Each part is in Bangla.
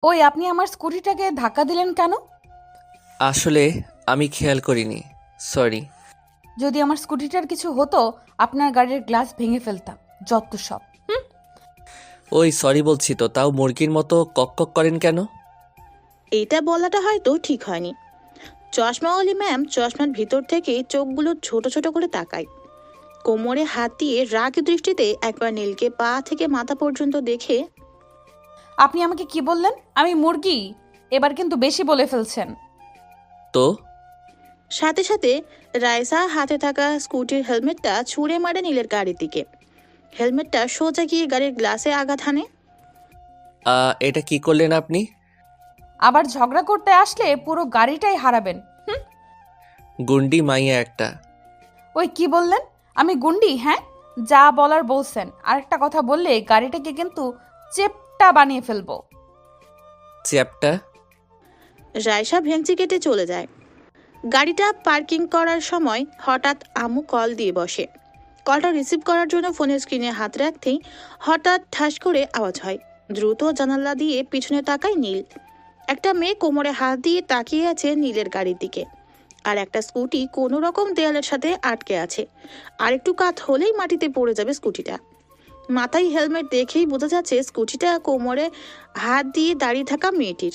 ওই আপনি আমার স্কুটিটাকে ধাক্কা দিলেন কেন? আসলে আমি খেয়াল করিনি, সরি। যদি আমার স্কুটিটার কিছু হতো আপনার গাড়ির গ্লাস ভেঙে ফেলতাম। যত সব। ওই সরি বলছি তো, তাও মুরগির মতো কক কক করেন কেন? এইটা বলাটা হয়তো ঠিক হয়নি। চশমাওয়ালি ম্যাম চশমার ভিতর থেকে চোখগুলো ছোট ছোট করে তাকায়। কোমরে হাত দিয়ে রাগ দৃষ্টিতে একবার নীলকে পা থেকে মাথা পর্যন্ত দেখে আপনি আমাকে কি বললেন? আমি মুরগি? এবার কিন্তু বেশি বলে ফেলছেন। তো সাথে সাথে রাইসা হাতে থাকা স্কুটির হেলমেটটা ছুঁড়ে মারে নীলের গাড়ির দিকে। হেলমেটটা সোজা গিয়ে গাড়ির গ্লাসে আঘাত হানে। এটা কি করলেন আপনি? আবার ঝগড়া করতে আসলে পুরো গাড়িটাই হারাবেন। গুন্ডি মাইয়া একটা। ওই কি বললেন? আমি গুন্ডি? হ্যাঁ, যা বলার বলছেন। আরেকটা কথা বললে গাড়িটাকে কিন্তু চেপটা বানিয়ে ফেলবো। চ্যাপটা? রাইসা ভেঙচি কেটে চলে যায়। গাড়িটা পার্কিং করার সময় হঠাৎ আম্মু কল দিয়ে বসে। কলটা রিসিভ করার জন্য ফোনের স্ক্রিনে হাত রাখতেই হঠাৎ ঠাস করে আওয়াজ হয়। দ্রুত জানালা দিয়ে পিছনে তাকায় নীল। একটা মেয়ে কোমরে হাত দিয়ে তাকিয়ে আছে নীলের গাড়ির দিকে। আর একটা স্কুটি কোনো রকম দেয়ালের সাথে আটকে আছে। আর একটু কাত হলেই মাটিতে পড়ে যাবে স্কুটিটা। মাথায় হেলমেট দেখেই বোঝা যাচ্ছে স্কুটিটা কোমরে হাত দিয়ে দাঁড়িয়ে থাকা মেয়েটির।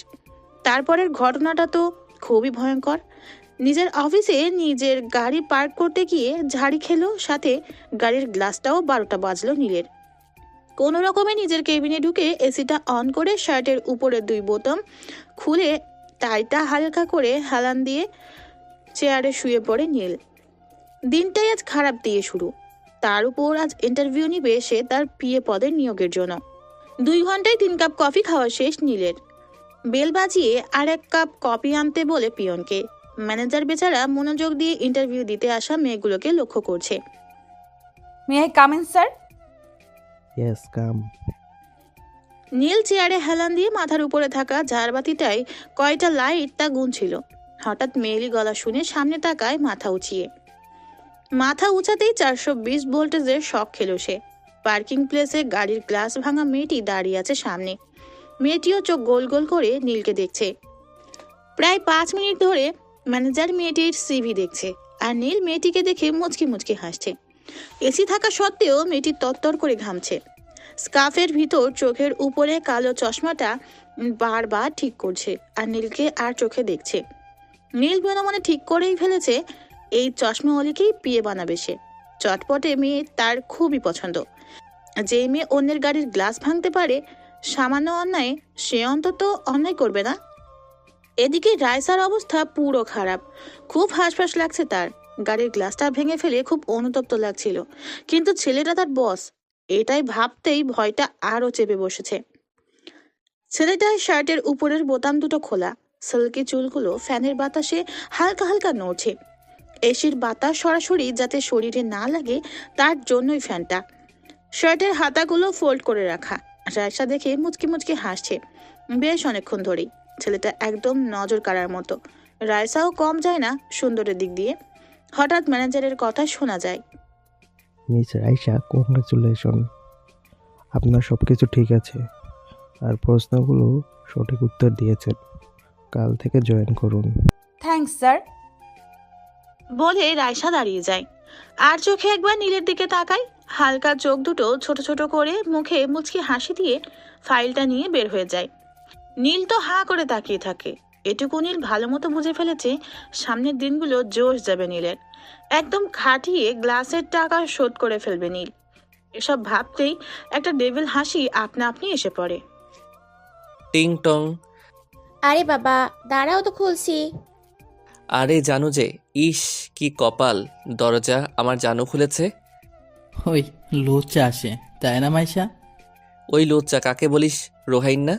তারপরের ঘটনাটা তো খুবই ভয়ঙ্কর। নিজের অফিসে নিজের গাড়ি পার্ক করতে গিয়ে ঝাড়ি খেলো, সাথে গাড়ির গ্লাসটাও 12টা বাজলো নীলের। কোনো রকমে নিজের কেবিনে ঢুকে এসিটা অন করে শার্টের উপরের 2 বোতাম খুলে টাইটা হালকা করে হেলান দিয়ে চেয়ারে শুয়ে পড়ে নীল। দিনটাই আজ খারাপ দিয়ে শুরু। তার উপর আজ ইন্টারভিউ নিবে সে তার পিএ পদের নিয়োগের জন্য। 2 ঘন্টায় 3 কাপ কফি খাওয়া শেষ নীলের। বেল বাজিয়ে আর 1 কাপ কফি আনতে বলে পিয়নকে। ম্যানেজার বেচারা মনোযোগ দিয়ে ইন্টারভিউ দিতে আসা মেয়েগুলোকে লক্ষ্য করছে। May I come in sir? Yes come. Neel চেয়ারে হেলান দিয়ে মাথার উপরে থাকা ঝাড়বাতিটায় কয়টা লাইট তা গুনছিল। হঠাৎ মেয়েলি গলা শুনে সামনে তাকায় মাথা উঁচিয়ে। মাথা উঁচাতেই 420 ভোল্টেজের শক খেলো সে। পার্কিং প্লেসে গাড়ির গ্লাস ভাঙা মেয়েটি দাঁড়িয়ে আছে সামনে। মেয়েটিও চোখ গোল গোল করে নীলকে দেখছে। প্রায় 5 মিনিট ধরে ম্যানেজার মেয়েটির সিভি দেখছে, আর নীল মেয়েটিকে দেখে মুচকি মুচকি হাসছে। এসি থাকা সত্ত্বেও মেয়েটি তত্তর করে ঘামছে। স্কার্ফের ভিতর চোখের উপরে কালো চশমাটা বারবার ঠিক করছে, আর নীলকে আর চোখে দেখছে। নীল মনে মনে ঠিক করেই ফেলেছে এই চশমাওয়ালিকেই বিয়ে বানাবে সে। চটপটে মেয়ে তার খুবই পছন্দ। যে মেয়ে অন্যের গাড়ির গ্লাস ভাঙতে পারে, সামান্য অন্যায় সে অন্তত অন্যায় করবে না। এদিকে রাইসার অবস্থা পুরো খারাপ। খুব হাঁসফাঁস লাগছে তার। গাড়ির গ্লাসটা ভেঙে ফেলে খুব অনুতপ্ত লাগছিল, কিন্তু ছেলেটা তার বস, এটাই ভাবতেই ভয়টা আরো চেপে বসেছে। ছেলেটার শার্টের উপরের বোতাম দুটো খোলা। সিল্কি চুলগুলো ফ্যানের বাতাসে হালকা হালকা নড়ছে। এসির বাতাস সরাসরি যাতে শরীরে না লাগে তার জন্যই ফ্যানটা। শার্টের হাতাগুলো ফোল্ড করে রাখা। রায়সা দেখে মুচকি মুচকি হাসছে বেশ অনেকক্ষণ ধরেই। ছেলেটা একদম নজর কাড়ার মতো। রায়সাও কম যায় না সুন্দরের দিক দিয়ে। হঠাৎ ম্যানেজারের কথা শোনা যায়। মিস রাইসা, কংগ্রেচুলেশন, আপনার সব কিছু ঠিক আছে আর প্রশ্নগুলো সঠিক উত্তর দিয়েছেন। কাল থেকে জয়েন করুন। Thanks sir. বলে রায়সা দাঁড়িয়ে যায়, আর চোখে একবার নীলের দিকে তাকায়। হালকা চোখ দুটো ছোট ছোট করে মুখে মুচকি হাসি দিয়ে ফাইলটা নিয়ে বের হয়ে যায়। নীল তো হাঁ করে তাকিয়ে থাকে। এটুকু নীল ভালো মতো বুঝে ফেলেছে সামনের দিনগুলো জোশ যাবে নীলের। একদম খাটিয়ে গ্লাসের টাকা শোধ করে ফেলবে নীল। এসব ভাবতেই একটা ডেভিল হাসি আপনা আপনি এসে পড়ে। টিং টং। আরে বাবা, দাঁড়াও তো খুলছি। আরে জানু যে, ইস কি কপাল, দরজা আমার জানু খুলেছে। ওই লুচ্চা আসে, তাই না মাইশা? ওই লুচ্চা কাকে বলিস, রোহাইন না?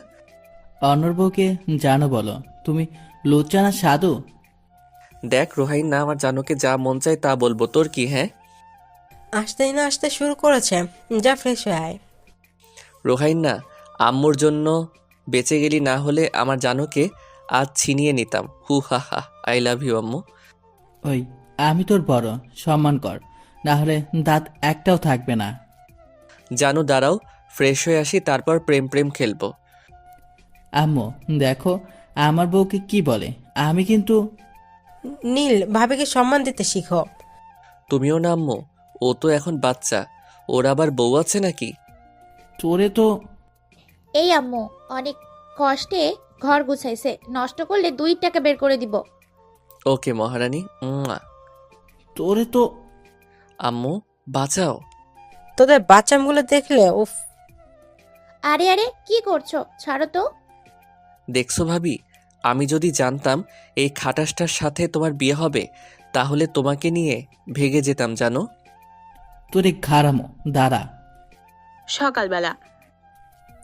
অন্যর বউকে জানো বলো, তুমি লুচ্চা না সাধু? দেখ রোহাইন না, আমার জানুকে যা মন চায় তা বলবো, তোর কি? হ্যাঁ আসতেই না আসতে শুরু করেছে। যা ফ্রেশ হয়ে আয়। রোহাইন না, আম্মুর জন্য বেঁচে গেলি, না হলে আমার জানুকে আজ ছিনিয়ে নিতাম। হু হা হা, আই লাভ ইউ আম্মু। ওই আমি তোর বড়, সম্মান কর, না হলে দাঁত একটাও থাকবে না। জানু দাঁড়াও, ফ্রেশ হয়ে আসি, তারপর প্রেম প্রেম খেলবো। আম্মু দেখো আমার বউকে কি বলে, আমি কিন্তু নীল, ভাবিকে সম্মান দিতে শিখো। তুমিও না আম্মু, ও তো এখন বাচ্চা, ওর আবার বউ আছে নাকি? তোরে তো এই আম্মু অনেক কষ্টে ঘর গুছাইছে, নষ্ট করলে 2 টাকা বের করে দিব। ওকে মহারানী। তোরে তো আম্মু বাঁচাও। তোদের বাচ্চামগুলো দেখলে উফ। আরে আরে কি করছো, ছাড়ো তো। দেখছো ভাবি, আমি যদি জানতাম এই খাটাসটার সাথে তোমার বিয়ে হবে তাহলে তোমাকে নিয়ে ভেগে যেতাম জানো। তোরে ঘাড়ামো, দাঁড়া। সকালবেলা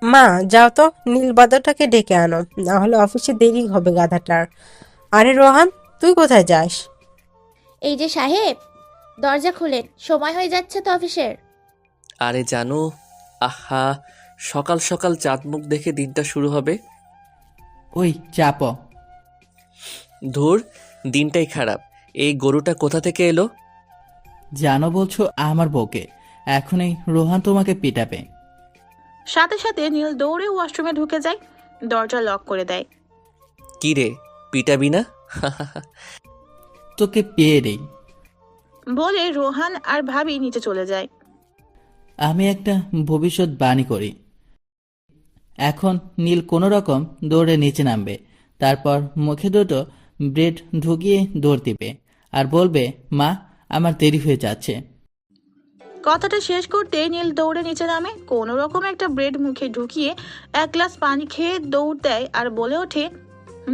মা যাও তো, নীল বাদরটাকে ডেকে আনো, না হলে অফিসে দেরি হবে গাধাটার। আরে রোহান, তুই কোথায় যাস? এই যে সাহেব, দরজা খুলেন, সময় হয়ে যাচ্ছে তো অফিসের। আরে জানো, আহা, সকাল সকাল চাঁদ মুখ দেখে দিনটা শুরু হবে। ওই চাপ। ধুর, দিনটাই খারাপ। এই গরুটা কোথা থেকে এলো? জানো বলছো আমার বউকে, এখনই রোহান তোমাকে পিটাবে। সাথে সাথে নীল দৌড়ে ওয়াশরুমে ঢুকে যায়, দরজা লক করে দেয়। কি রে, পিটাবি না? তোকে পেয়ে নেই। বলে রোহান আর ভাবি নিচে চলে যায়। আমি একটা ভবিষ্যৎবাণী করি। এখন নীল কোনো রকম দৌড়ে নিচে নামবে, তারপর মুখে দুটো ব্রেড ঢুকিয়ে দৌড় দিবে আর বলবে, মা আমার দেরি হয়ে যাচ্ছে। কথাটা শেষ করতে নীল দৌড়ে নিচে নামে, কোনো রকম একটা ব্রেড মুখে ঢুকিয়ে 1 গ্লাস পানি খেয়ে দৌড় দেয় আর বলে ওঠে,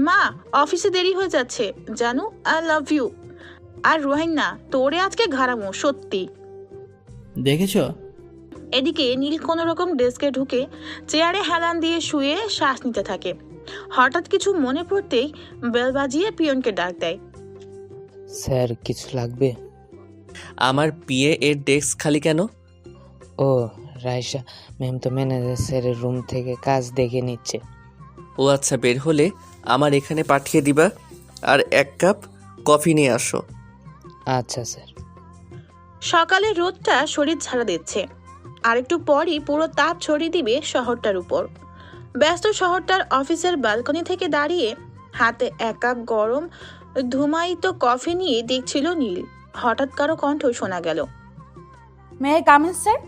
মা অফিসে দেরি হয়ে যাচ্ছে জানু, আই লাভ ইউ। আর রোহান না, তোরে আজকে ঘাড়ামো সত্যি। দেখেছো? এদিকে নীল কোনো রকম ডেস্কে ঢুকে চেয়ারে হেলান দিয়ে শুয়ে শ্বাস নিতে থাকে। হঠাৎ কিছু মনে পড়তেই বেল বাজিয়ে পিয়নকে ডাক দেয়। স্যার কিছু লাগবে? আমার পিএ এর ডেস্ক খালি কেন? ও রাইসা ম্যাম তো ম্যানেজার স্যারের রুম থেকে কাজ দেখে নিচ্ছে। ও আচ্ছা, বের হলে আমার এখানে পাঠিয়ে দিবা আর 1 কাপ কফি নিয়ে আসো। আচ্ছা স্যার। সকালে রোদটা শরীর ছাড়া দিচ্ছে, আর একটু পরই পুরো তাপ ছড়িয়ে দিবে শহরটার উপর। ব্যস্ত শহরটার অফিসের ব্যালকনি থেকে দাঁড়িয়ে হাতে 1 কাপ গরম ধুমায়িত কফি নিয়ে দেখছিল নীল। হঠাৎ কারো কণ্ঠ শোনা গেল। May I come in sir?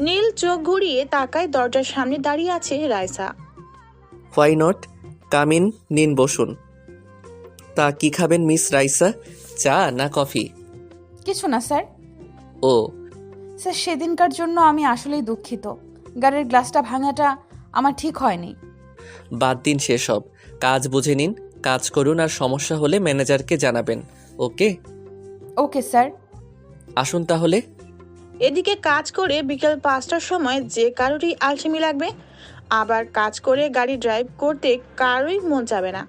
Neel চোখ ঘুরিয়ে তাকায়, দরজার সামনে দাঁড়িয়ে আছে Raisa. Why not, come in, নিন বসুন। তা কি খাবেন মিস রাইসা, চা না কফি? কিছু না স্যার। ও স্যার, সেদিনকার জন্য আমি আসলেই দুঃখিত। গাড়ির গ্লাসটা ভাঙাটা আমার ঠিক হয়নি। বাদ দিন সেসব, কাজ বুঝে নিন, কাজ করুন আর সমস্যা হলে ম্যানেজারকে জানাবেন। ওকে ওকে স্যার। আসুন তাহলে। এদিকে কাজ করে বিকেল 5টার সময় যে কারোরই আলসেমি লাগবে, আবার কাজ করে গাড়ি ড্রাইভ করতে কারোই মন চাবে না।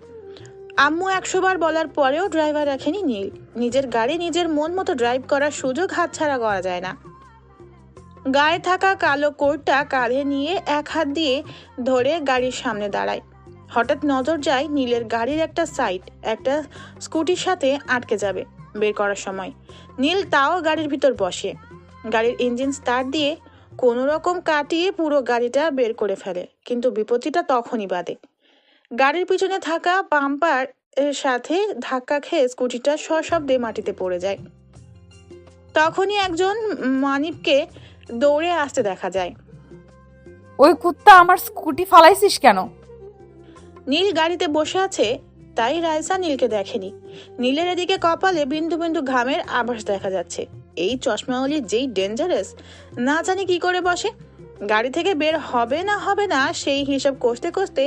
আম্মু 100 বার বলার পরেও ড্রাইভার রাখেনি নীল। নিজের গাড়ি নিজের মন মতো ড্রাইভ করার সুযোগ হাতছাড়া করা যায় না। গায়ে থাকা কালো কোটটা কাঁধে নিয়ে 1 হাত দিয়ে ধরে গাড়ির সামনে দাঁড়ায়। হঠাৎ নজর যায় নীলের গাড়ির একটা সাইড একটা স্কুটির সাথে আটকে যাবে। বের করার সময় নীল তাও গাড়ির ভিতর বসে। গাড়ির ইঞ্জিন স্টার্ট দিয়ে কোনো রকম কাটিয়ে পুরো গাড়িটা বের করে ফেলে, কিন্তু বিপত্তিটা তখনই বাধে। গাড়ির পিছনে থাকা বাম্পার এর সাথে ধাক্কা খেয়ে স্কুটিটা সশব্দে মাটিতে পড়ে যায়। তখনই একজন মানিবকে দৌড়ে আসতে দেখা যায়। ওই কুত্তা, আমার স্কুটি ফালাইছিস কেন? নীল গাড়িতে বসে আছে, তাই রাইসা নীলকে দেখেনি। নীলের এদিকে কপালে বিন্দু বিন্দু ঘামের আভাস দেখা যাচ্ছে। এই চশমাওয়ালি যেই ডেঞ্জারাস, না জানি কি করে বসে। গাড়ি থেকে বের হবে না সেই হিসাব কষতে কষতে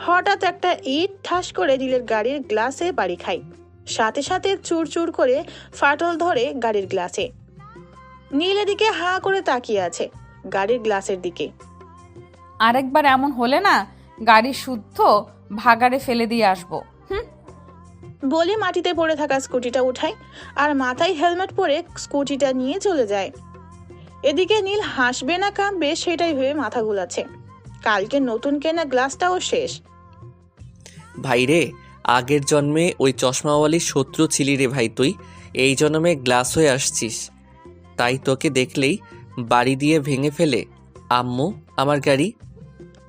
হঠাৎ একটা ইট ঠাস করে নীলের গাড়ির গ্লাসে বাড়ি খায়। সাথে সাথে চুরচুর করে ফাটল ধরে গাড়ির গ্লাসে। নীল এদিকে হাঁ করে তাকিয়ে আছে গাড়ির গ্লাসের দিকে। আরেকবার এমন হলে না, গাড়ি শুদ্ধ ভাগাড়ে ফেলে দিয়ে আসবো। বলে মাটিতে পড়ে থাকা স্কুটিটা উঠায় আর মাথায় হেলমেট পরে স্কুটিটা নিয়ে চলে যায়। এদিকে নীল হাসবে না কাঁদবে সেটাই ভেবে মাথা গুলাচ্ছে। কালকে নতুন কেনা গ্লাসটাও শেষ। ভাইরে, আগের জন্মে ওই চশমাওয়ালির শত্রু ছিলি রে ভাই তুই, এই জন্মে গ্লাস হয়ে আসছিস। তাই তোকে দেখলেই বাড়ি দিয়ে ভেঙে ফেলে আম্মু আমার গাড়ি।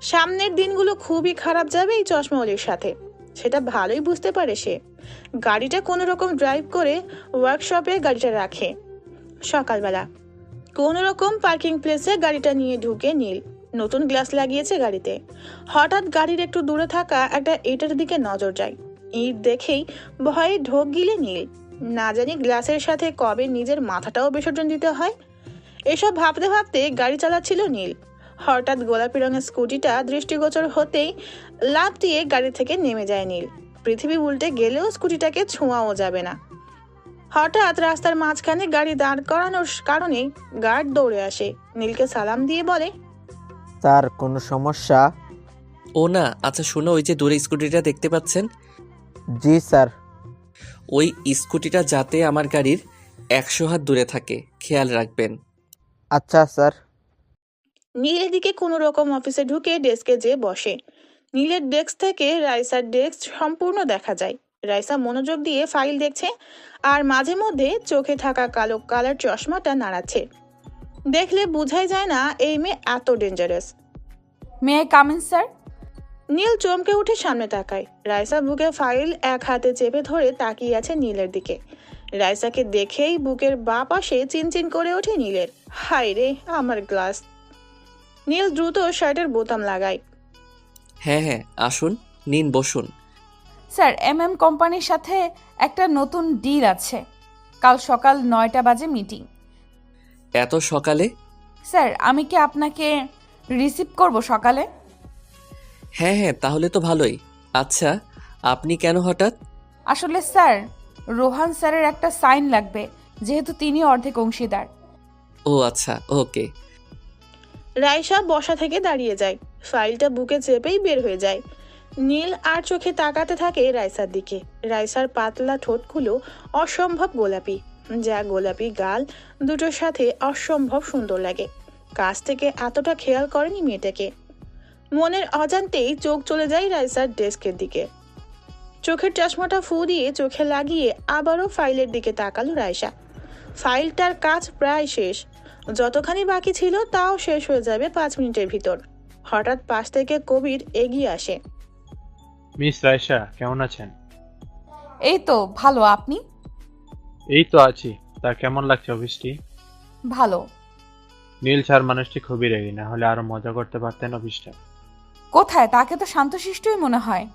সামনের দিনগুলো খুবই খারাপ যাবে এই চশমাওয়ালির সাথে, সেটা ভালোই বুঝতে পারে সে। গাড়িটা কোনো রকম ড্রাইভ করে ওয়ার্কশপে গাড়িটা রাখে। সকালবেলা কোনো রকম পার্কিং প্লেসে গাড়িটা নিয়ে ঢুকে নীল। নতুন গ্লাস লাগিয়েছে গাড়িতে। হঠাৎ গাড়ির একটু দূরে থাকা একটা ইটের দিকে নজর যায়। ইট দেখেই ভয়ে ঢোক গিলে নীল। না জানি গ্লাসের সাথে কবে নিজের মাথাটাও বিসর্জন দিতে হয়। এসব ভাবতে ভাবতে গাড়ি চালাচ্ছিল নীল। হঠাৎ গোলাপি রঙের স্কুটিটা দৃষ্টিগোচর হতেই লাফ দিয়ে গাড়ি থেকে নেমে যায় নীল। পৃথিবী উল্টে গেলেও স্কুটিটাকে ছোঁয়াও যাবে না। হঠাৎ রাস্তার মাঝখানে গাড়ি দাঁড় করানোর কারণে গার্ড দৌড়ে আসে। নীলকে সালাম দিয়ে বলে, স্যার কোনো সমস্যা? ও না, আচ্ছা শোনো, ওই যে দূরে স্কুটিটা দেখতে পাচ্ছেন, জি স্যার। ওই স্কুটিটা যাতে আমার গাড়ির 100 হাত দূরে থাকে, খেয়াল রাখবেন। আচ্ছা স্যার। নীল এদিকে কোনো রকম অফিসে ঢুকে ডেস্কে যেয়ে বসে। নীলের ডেস্ক থেকে রাইসার ডেস্ক সম্পূর্ণ দেখা যায়। রাইসা মনোযোগ দিয়ে ফাইল দেখছে আর মাঝে মধ্যে চোখে থাকা কালো কালার চশমাটা নাড়াচ্ছে। দেখলে বোঝাই যায় না এই মেয়ে এত dangerous. May I come in sir? Neel চমকে উঠে সামনে তাকায়। রাইসা বুকে ফাইল এক হাতে চেপে ধরে তাকিয়ে আছে নীলের দিকে। রাইসাকে দেখেই বুকের বাঁ পাশে চিনচিন করে ওঠে নীলের। হায় রে আমার গ্লাস। নীল দ্রুত শার্টের বোতাম লাগায়। হ্যাঁ হ্যাঁ, আসুন, নিন, বসুন। স্যার, কোম্পানির সাথে একটা নতুন ডিল আছে। কাল সকাল 9টা বাজে মিটিং। এত সকালে? স্যার, আমি কি আপনাকে রিসিভ করব সকালে? হ্যাঁ হ্যাঁ, তাহলে তো ভালোই। আচ্ছা, আপনি কেন হঠাৎ? আসলে স্যার, রোহান স্যারের একটা সাইন লাগবে, যেহেতু তিনি অর্ধেক অংশীদার। ও আচ্ছা, ওকে। রাইসা বসা থেকে দাঁড়িয়ে যায়। ফাইলটা বুকে চেপেই বের হয়ে যায়। নীল আর চোখে তাকাতে থাকে রাইসার দিকে। রাইসার পাতলা ঠোঁটগুলো অসম্ভব গোলাপি, যা গোলাপি গাল দুটোর সাথে অসম্ভব সুন্দর লাগে। কাছ থেকে এতটা খেয়াল করেনি মেয়েটাকে। মনের অজান্তেই চোখ চলে যায় রাইসার ডেস্কের দিকে। চোখের চশমাটা ফু দিয়ে চোখে লাগিয়ে আবারও ফাইলের দিকে তাকালো রাইসা। ফাইলটার কাজ প্রায় শেষ। যতখানি বাকি ছিল তাও শেষ হয়ে যাবে 5 মিনিটের ভিতর। হঠাৎ পাশ থেকে কবির এগিয়ে আসে। মিস রাইসা, কেমন আছেন? এই তো ভালো, আপনি? এই তো আছি। তা কেমন লাগছে অফিসটি? ভালো। নীল স্যার মানুষটি খুবই রেগে, না হলে আরো মজা করতে পারতেন অফিসটা। কোথায়? তাকে তো শান্তশিষ্টই মনে হয়।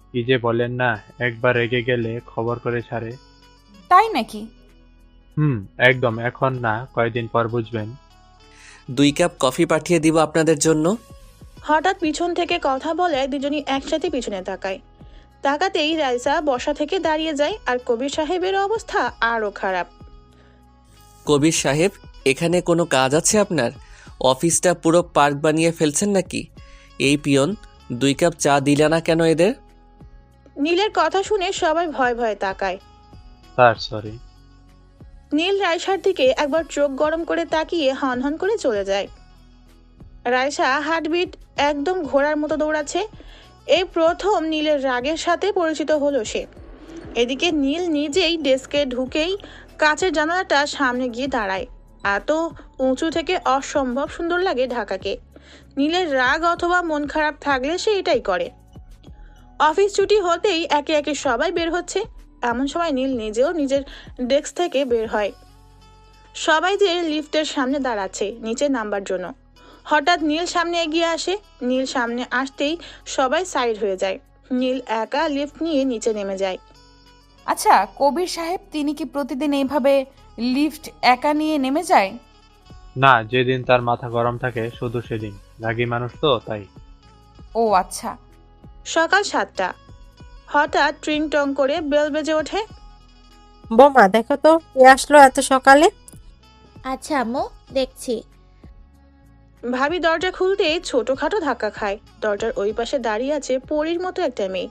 কি যে বলেন না, একবার রেগে গেলে খবর করে ছাড়ে। তাই নাকি? একদম। এখন না, কয়েকদিন পর বুঝবেন। 2 কাপ কফি পাঠিয়ে দিব আপনাদের জন্য। হঠাৎ পিছন থেকে কথা বলে দুজনই একসাথে পিছনে তাকায়। তাকাতেই রাইসা বসা থেকে দাঁড়িয়ে যায় আর কবির সাহেবের অবস্থা আরো খারাপ। কবির সাহেব, এখানে কোনো কাজ আছে আপনার? অফিসটা পুরো পার্ক বানিয়ে ফেলছেন নাকি? এই পিয়ন, 2 কাপ চা দিলে না কেন এদের? নীলের কথা শুনে সবাই ভয় ভয়ে তাকায়। Sir sorry. নীল রাইসার দিকে একবার চোখ গরম করে তাকিয়ে হনহন করে চলে যায়। রাইসা হার্টবিট একদম ঘোড়ার মতো দৌড়াচ্ছে। এই প্রথম নীলের রাগের সাথে পরিচিত হলো সে। এদিকে নীল নিজেই ডেস্কে ঢুকেই কাচের জানালাটা সামনে গিয়ে দাঁড়ায়। এত উঁচু থেকে অসম্ভব সুন্দর লাগে ঢাকাকে। নীলের রাগ অথবা মন খারাপ থাকলে সে এটাই করে। অফিস ছুটি হতেই একে একে সবাই বের হচ্ছে। এমন সময় নীল নিজেও নিজের ডেস্ক থেকে বের হয়। সবাই যে লিফটের সামনে দাঁড়াচ্ছে নিচে নামবার জন্য। হঠাৎ নীল সামনে এগিয়ে আসে। নীল সামনে আসতেই সবাই সাইড হয়ে যায়। নীল একা লিফট নিয়ে নিচে নেমে যায়। আচ্ছা, কবির সাহেব তিনি কি প্রতিদিন এইভাবে লিফট একা নিয়ে নেমে যায়? না, যেদিন তার মাথা গরম থাকে শুধু সেদিন। রাগী মানুষ তো, তাই। ও আচ্ছা। সকাল 7টা। হঠাৎ ট্রিং টং করে বেল বেজে ওঠে। বোমা, দেখো তো কে আসলো এত সকালে। আচ্ছা আম্মু, দেখছি। ভাবি দরজা খুলতেই ছোটখাটো ধাক্কা খায়। দরজার ওই পাশে দাঁড়িয়ে আছে পরীর মতো একটা মেয়ে।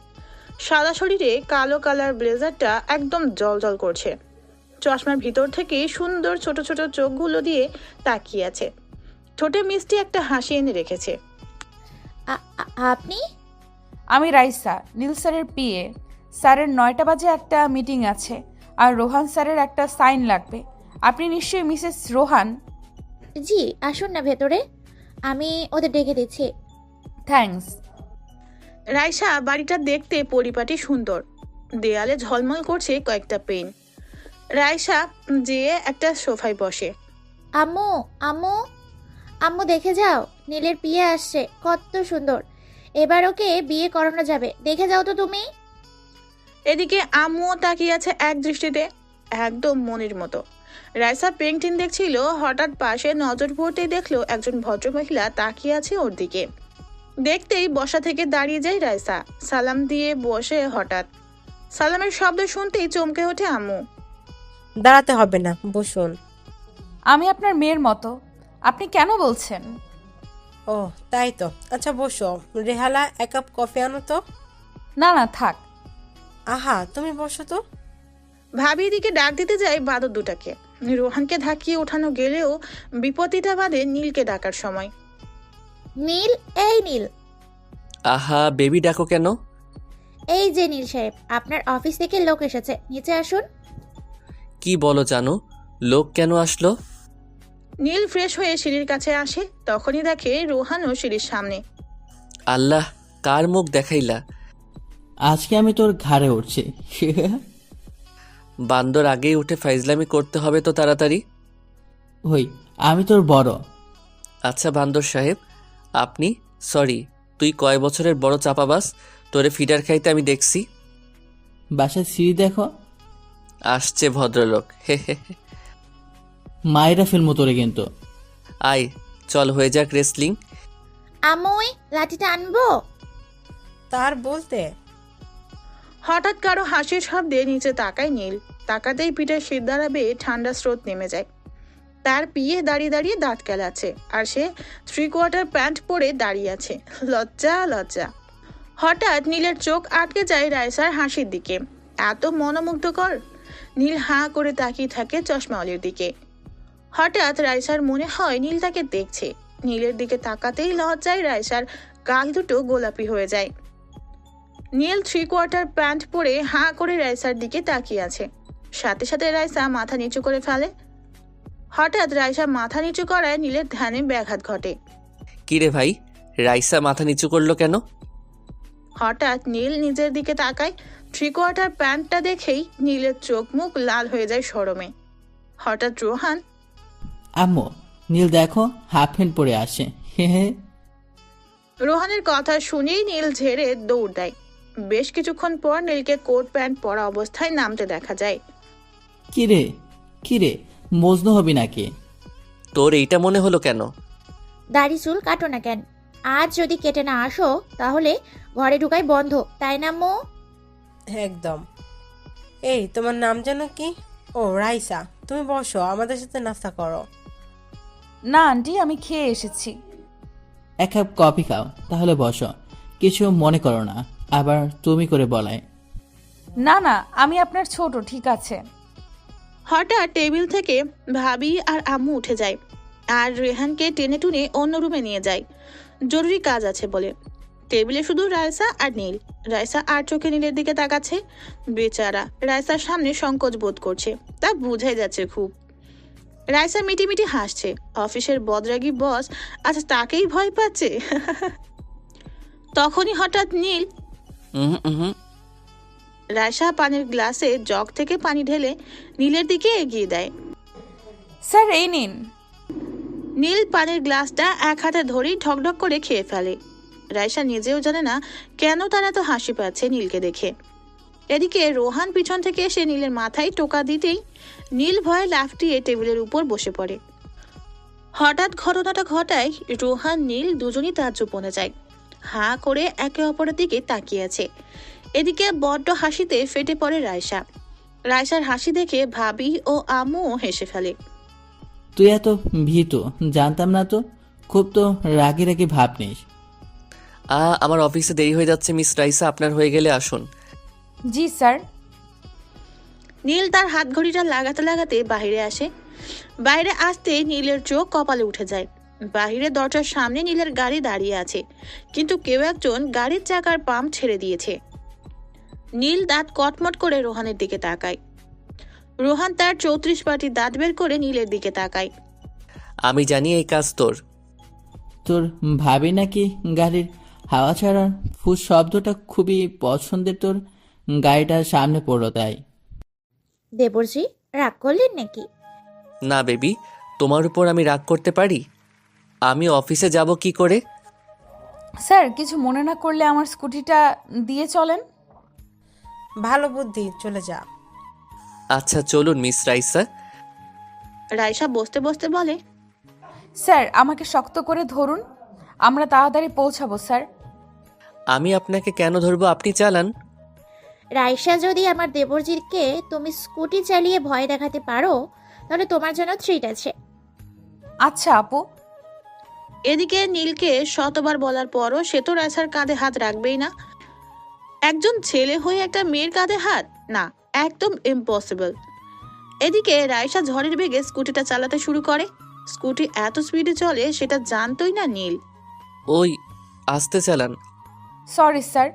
সাদা শরীরে কালো কালার ব্লেজারটা একদম জলজল করছে। চশমার ভিতর থেকে সুন্দর ছোট ছোট চোখগুলো দিয়ে তাকিয়ে আছে। ঠোঁটে মিষ্টি একটা হাসি এনে রেখেছে। আপনি? আমি রাইসা, নীল স্যারের পিএ। স্যারের 9টা বাজে একটা মিটিং আছে, আর রোহান স্যারের একটা সাইন লাগবে। আপনি নিশ্চয়ই মিসেস রোহান? জি, আসুন না ভেতরে, আমি ওদের ডেকে দিচ্ছি। থ্যাঙ্কস। রাইসা বাড়িটা দেখতে পরিপাটি সুন্দর, দেয়ালে ঝলমল করছে কয়েকটা পেন। রাইসা যেয়ে একটা সোফায় বসে। আম্মু, আম্মু, আম্মু দেখে যাও, নীলের বিয়ে আসছে, কত সুন্দর। এবার ওকে বিয়ে করানো যাবে, দেখে যাও তো তুমি। এদিকে আম্মুও তাকিয়ে আছে এক দৃষ্টিতে, একদম মনের মতো। রাইসা পেন্টিং দেখছিল, হঠাৎ পাশে নজর পড়তেই দেখলো একজন ভদ্রমহিলা তাকিয়ে আছে ওর দিকে। দেখতেই বসা থেকে দাঁড়িয়ে যায় রাইসা, সালাম দিয়ে বসে। হঠাৎ সালামের শব্দ শুনতেই চমকে ওঠে আম্মু। দাঁড়াতে হবে না, বসুন। আমি আপনার মেয়ের মতো, আপনি কেন বলছেন? ও তাই তো, আচ্ছা বসো। রেহালা, এক কাপ কফি আনো তো। না না থাক। আহা, তুমি বসো তো। ভাবি দিকে ডাক দিতে যায় বাদর দুটাকে। রোহানকে ধাক্কিয়ে ওঠানো গেলেও বিপত্তিটা বাদে নীলকে ডাকার সময়। নীল, এই নীল। আহা, বেবি ডাকো কেন? এই যে নীল সাহেব, আপনার অফিস থেকে লোক এসেছে, নিচে আসুন। কি বলো জানো, লোক কেন আসলো? নীল ফ্রেশ হয়ে সিঁড়ির কাছে আসে, তখনই দেখে রোহানও সিঁড়ির সামনে। আল্লাহ, কার মুখ দেখাইলা? আজকে আমি তোর ঘাড়ে উঠছি। বান্দর আগেই উঠে ফাইজলামি করতে হবে তো তাড়াতাড়ি। হই, আমি তোর বড়। আচ্ছা বান্দর সাহেব, আপনি সরি, তুই কয় বছরের বড় চাপাবাস, তোরে ফিডার খাইতে আমি দেখছি। বাসায় সিঁড়ি দেখো, আসছে ভদ্রলোক, হে হে হে। মায়েরা ফেলমো তোরে কিন্তু। আয় চল হয়ে যাক রেসলিং। আম্মু, ওই লাঠিটা আনবো। তার বলতে হঠাৎ কারো হাসির শব্দে নিচে তাকায় নীল। তাকাতেই পিঠের সিদ্ধারা বেয়ে ঠান্ডা স্রোত নেমে যায়। তার পিয়ে দাঁড়িয়ে দাঁড়িয়ে দাঁত কেলাচ্ছে, আর সে 3/4 প্যান্ট পরে দাঁড়িয়ে আছে। লজ্জা লজ্জা। হঠাৎ নীলের চোখ আটকে যায় রাইসার হাসির দিকে, এত মনোমুগ্ধকর। নীল হাঁ করে তাকিয়ে থাকে চশমাওয়ালির দিকে। হঠাৎ রাইসার মনে হয় নীল তাকে দেখছে। নীলের দিকে তাকাতেই লজ্জায় রাইসার গাল দুটো গোলাপি হয়ে যায়। নীল 3/4 প্যান্ট পরে হাঁ করে রাইসার দিকে তাকিয়ে আছে। সাথে সাথে রাইসা মাথা নিচু করে ফেলে। হঠাৎ রাইসা মাথা নিচু করায় নীলের ধ্যানে ব্যাঘাত ঘটে। কিরে ভাই, রাইসা মাথা নিচু করলো কেন? হঠাৎ নীল নিজের দিকে তাকায়। 3/4 প্যান্টটা দেখেই নীলের চোখ মুখ লাল হয়ে যায় শরমে। হঠাৎ রোহান, আম্মু, নীল দেখো হাফ প্যান্ট পরে আসে, হে হে। রোহানের কথা শুনেই নীল ঝেড়ে দৌড় দেয়। বেশ কিছুক্ষণ পর নীলকে কোট প্যান্ট পরা অবস্থায় নামতে দেখা যায়। কিরে কিরে, মজনু হবি নাকি? তোর এইটা মনে হলো কেন? দাড়ি চুল কাটো না কেন? আজ যদি কেটে না আসো তাহলে ঘরে ঢুকাই বন্ধ, তাই না আম্মু? একদম। এই, তোমার নাম যেন কি? ও রাইসা, তুমি বসো, আমাদের সাথে নাস্তা করো। না আন্টি, আমি খেয়ে এসেছি। এক কাপ কফি খাও, তাহলে বসো। কিছু মনে করো না, আবার তুমি করে বলায়। না না, আমি আপনার ছোট, ঠিক আছে। হঠাৎ টেবিল থেকে ভাবি আর আম্মু উঠে যায়, আর রেহানকে টেনে টুনে অন্য রুমে নিয়ে যায়। জরুরি কাজ আছে বলে। টেবিলে শুধু রাইসা আর নীল। রাইসা আর চোখে নীলের দিকে তাকাচ্ছে। বেচারা রাইসার সামনে সংকোচ বোধ করছে, তা বুঝাই যাচ্ছে খুব। রাইসা মিটিমিটি হাসছে। অফিসের বদরাগী বস আজ তাকেই ভয় পাচ্ছে। তখনই হঠাৎ নীল। রাইসা পানির গ্লাসে জগ থেকে পানি ঢেলে নীলের দিকে এগিয়ে দেয়। স্যার এই নিন। নীল পানির গ্লাসটা এক হাতে ধরেই ঢকঢক করে খেয়ে ফেলে। রাইসা নিজেও জানে না কেন তার এত হাসি পাচ্ছে নীলকে দেখে। এদিকে রোহান পিছন থেকে এসে নীলের মাথায় টোকা দিতেই নীল ভয়ে লাফটিয়ে টেবিলের উপর বসে পড়ে। হঠাৎ ঘটনাটা ঘটায় রোহান নীল দুজনই তাজ্জব বনে যায়। হাঁ করে একে অপরের দিকে তাকিয়ে আছে। এদিকে বড্ড হাসিতে ফেটে পড়ে রাইসা। রাইসার হাসি দেখে ভাবি ও আম্মুও হেসে ফেলে। তুই এত ভীতু, জানতাম না তো। খুব তো রাগি রাগি ভাব নিস। আমার অফিসে দেরি হয়ে যাচ্ছে, মিস রাইসা আপনার হয়ে গেলে আসুন। জি স্যার। নীল তার হাত ঘড়িটা লাগাতে লাগাতে বাহিরে আসে। বাইরে আসতে নীলের চোখ কপালে উঠে যায়। বাহিরে দরজার সামনে নীলের গাড়ি দাঁড়িয়ে আছে, কিন্তু কেউ একজন গাড়ির চাকার পাম্প ছেড়ে দিয়েছে। নীল দাঁত কটমট করে রোহানের দিকে তাকায়। রোহান তার 34 পাটি দাঁত বের করে নীলের দিকে তাকায়। আমি জানি এই কাজ তোর। তোর ভাবি নাকি গাড়ির হাওয়া ছাড়ার ফুস শব্দটা খুবই পছন্দের তোর। গাড়িটা সামনে পড়লো তাই। দেবরজি, রাগ করলেন নাকি? না বেবি, তোমার উপর আমি রাগ করতে পারি? আমি অফিসে যাব কি করে? স্যার কিছু মনে না করলে আমার স্কুটিটা দিয়ে চলেন। ভালো বুদ্ধি, চলে যা। আচ্ছা চলুন মিস রাইসা। রাইসা বসতে বসতে বলে, স্যার আমাকে শক্ত করে ধরুন, আমরা তাড়াতাড়ি পৌঁছাবো স্যার। আমি আপনাকে কেন ধরবো, আপনি চালান। রাইসা, যদি আমার দেবরজিকে তুমি স্কুটি চালিয়ে ভয় দেখাতে পারো তাহলে তোমার জন্য ট্রিট আছে। আচ্ছা আপু। এদিকে নীলকে শতবার বলার পরও সে তো রাইসার কাঁধে হাত রাখবেই না। একজন ছেলে হয়ে একটা মেয়ের কাঁধে হাত, না, একদম ইম্পসিবল। এদিকে রাইসা ঝড়ের বেগে স্কুটিটা চালাতে শুরু করে। স্কুটি এত স্পিডে চলে সেটা জানতোই না নীল। ওই আস্তে চালান। সরি স্যার,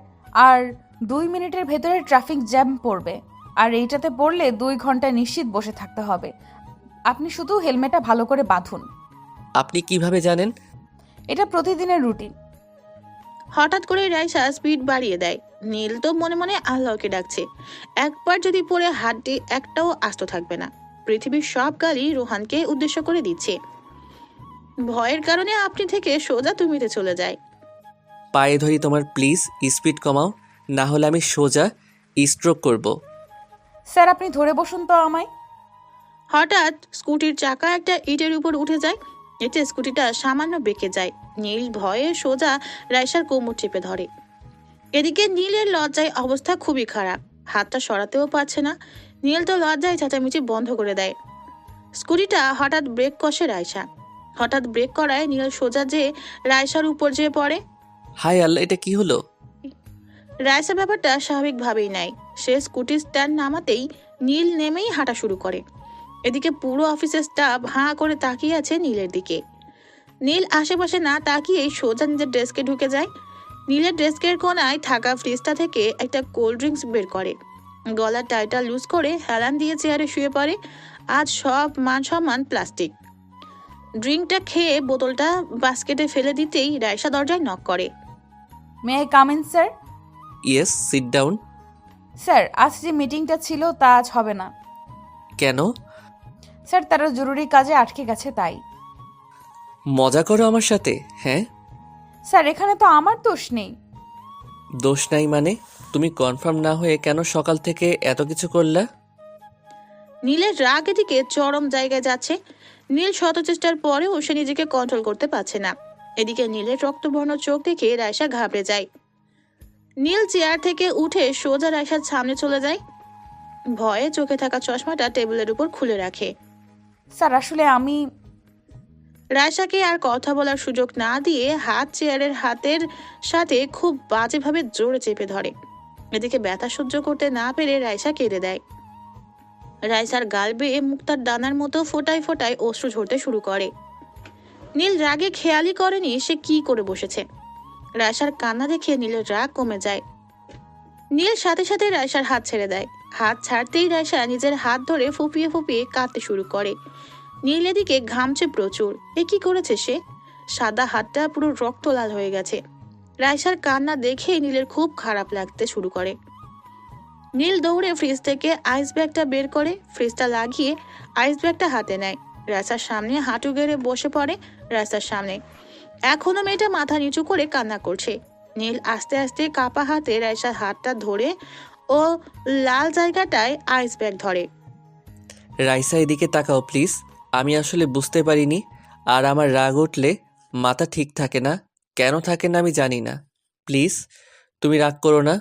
আর 2 মিনিটের ভেতরে ট্রাফিক জ্যাম পড়বে, আর এইটাতে পড়লে 2 ঘন্টা নিশ্চিত বসে থাকতে হবে। আপনি শুধু হেলমেটটা ভালো করে বাঁধুন। আপনি কিভাবে জানেন? এটা প্রতিদিনের রুটিন। হঠাৎ করে রাইসা স্পিড বাড়িয়ে দেয়। নীল তো মনে মনে আল্লাহকে ডাকছে, একবার যদি পড়ে হাড্ডি একটাও আস্ত থাকবে না। পৃথিবীর সব গালি রোহানকে উদ্দেশ্য করে দিচ্ছে। ভয়ের কারণে আপনি থেকে সোজা তুমিতে চলে যায়। পায়ে ধরি তোমার, প্লিজ স্পিড কমাও, না হলে আমি সোজা স্ট্রোক করব। স্যার আপনি ধরে বসুন তো আমায়। হঠাৎ স্কুটির চাকা একটা ইটের উপর উঠে যায়। এতে স্কুটিটা সামান্য বেঁকে যায়। নীল ভয়ে সোজা রাইসার কোমর চেপে ধরে। এদিকে নীলের লজ্জায় অবস্থা খুবই খারাপ, হাতটা সরাতেও পারছে না। নীল তো লজ্জায় চেঁচামেচি বন্ধ করে দেয়। স্কুটিটা হঠাৎ ব্রেক কষে রাইসা। হঠাৎ ব্রেক করায় নীল সোজা যে রাইসার উপর যেয়ে পড়ে। হায় আল্লাহ, এটা কি হলো? রাইসা ব্যাপারটা স্বাভাবিকভাবেই নেয়। সে স্কুটি স্ট্যান্ড নামাতেই নীল নেমেই হাঁটা শুরু করে। এদিকে পুরো অফিসের স্টাফ হাঁ করে তাকিয়ে আছে নীলের দিকে। নীল আশেপাশে না তাকিয়েই সোজা নিজের ডেস্কে ঢুকে যায়। নীলের ডেস্কের কোনায় থাকা ফ্রিজটা থেকে একটা কোল্ড ড্রিঙ্কস বের করে। গলার টাইটা লুজ করে হেলান দিয়ে চেয়ারে শুয়ে পড়ে। আজ সব মান সম্মান প্লাস্টিক। ড্রিঙ্কটা খেয়ে বোতলটা বাস্কেটে ফেলে দিতেই রাইসা দরজায় নক করে। May I come in sir? Yes, sit down. Sir আজ যে মিটিংটা ছিল তা আজ হবে না। কেন? স্যার তারা জরুরি কাজে আটকে গেছে তাই। মজা করো আমার সাথে? হ্যাঁ। স্যার এখানে তো আমার দোষ নেই। দোষ নাই মানে? তুমি কনফার্ম না হয়ে কেন সকাল থেকে এত কিছু করলা? নীলের রাগ এদিকে চরম জায়গায় যাচ্ছে। নীল শত চেষ্টার পরেও সে নিজেকে কন্ট্রোল করতে পারছে না। এদিকে নীলের রক্তবর্ণ চোখ দেখে রাইসা ঘাবড়ে যায়। নীল চেয়ার থেকে উঠে সোজা রাইসার সামনে চলে যায়। ভয়ে চোখে থাকা চশমাটা টেবিলের উপর খুলে রাখে। স্যার আসলে আমি। রাইসাকে আর কথা বলার সুযোগ না দিয়ে হাত চেয়ারের হাতের সাথে খুব বাজেভাবে জোরে চেপে ধরে। এদিকে ব্যথা সহ্য করতে না পেরে রাইসা কেঁদে দেয়। রাইসার গাল বেয়ে মুক্তার দানার মতো ফোটায় ফোটায় অশ্রু ঝরতে শুরু করে। নীল রাগে খেয়ালই করেনি সে কি করে বসেছে। রাইসার কান্না দেখে নীলের রাগ কমে যায়। নীল সাথে সাথে রাইসার হাত ছেড়ে দেয়। হাত ছাড়তেই রাইসা নিজের হাত ধরে ফুপিয়ে ফুপিয়ে কাঁদতে শুরু করে। নীল এদিকে ঘামছে প্রচুর। এ কি করেছে সে? সাদা হাতটা পুরো রক্ত লাল হয়ে গেছে। রাইসার কান্না দেখেই নীলের খুব খারাপ লাগতে শুরু করে। নীল দৌড়ে ফ্রিজ থেকে আইস ব্যাগটা বের করে ফ্রিজটা লাগিয়ে আইস ব্যাগটা হাতে নেয়। রাইসার সামনে হাঁটু গেড়ে বসে পড়ে। রাইসার সামনে এখনো মেয়েটা মাথা নিচু করে কান্না করছে। নীল আস্তে আস্তে কাপা হাতে রাইসার হাতটা ধরে ও লাল জায়গাটায় আইস ব্যাগ ধরে। রাইসা এদিকে তাকাও প্লিজ। আমি আসলে বুঝতে পারিনি, আর আমার রাগ উঠলে মাথা ঠিক থাকে না। কেন থাকে না আমি জানি না। প্লিজ তুমি রাগ করো না।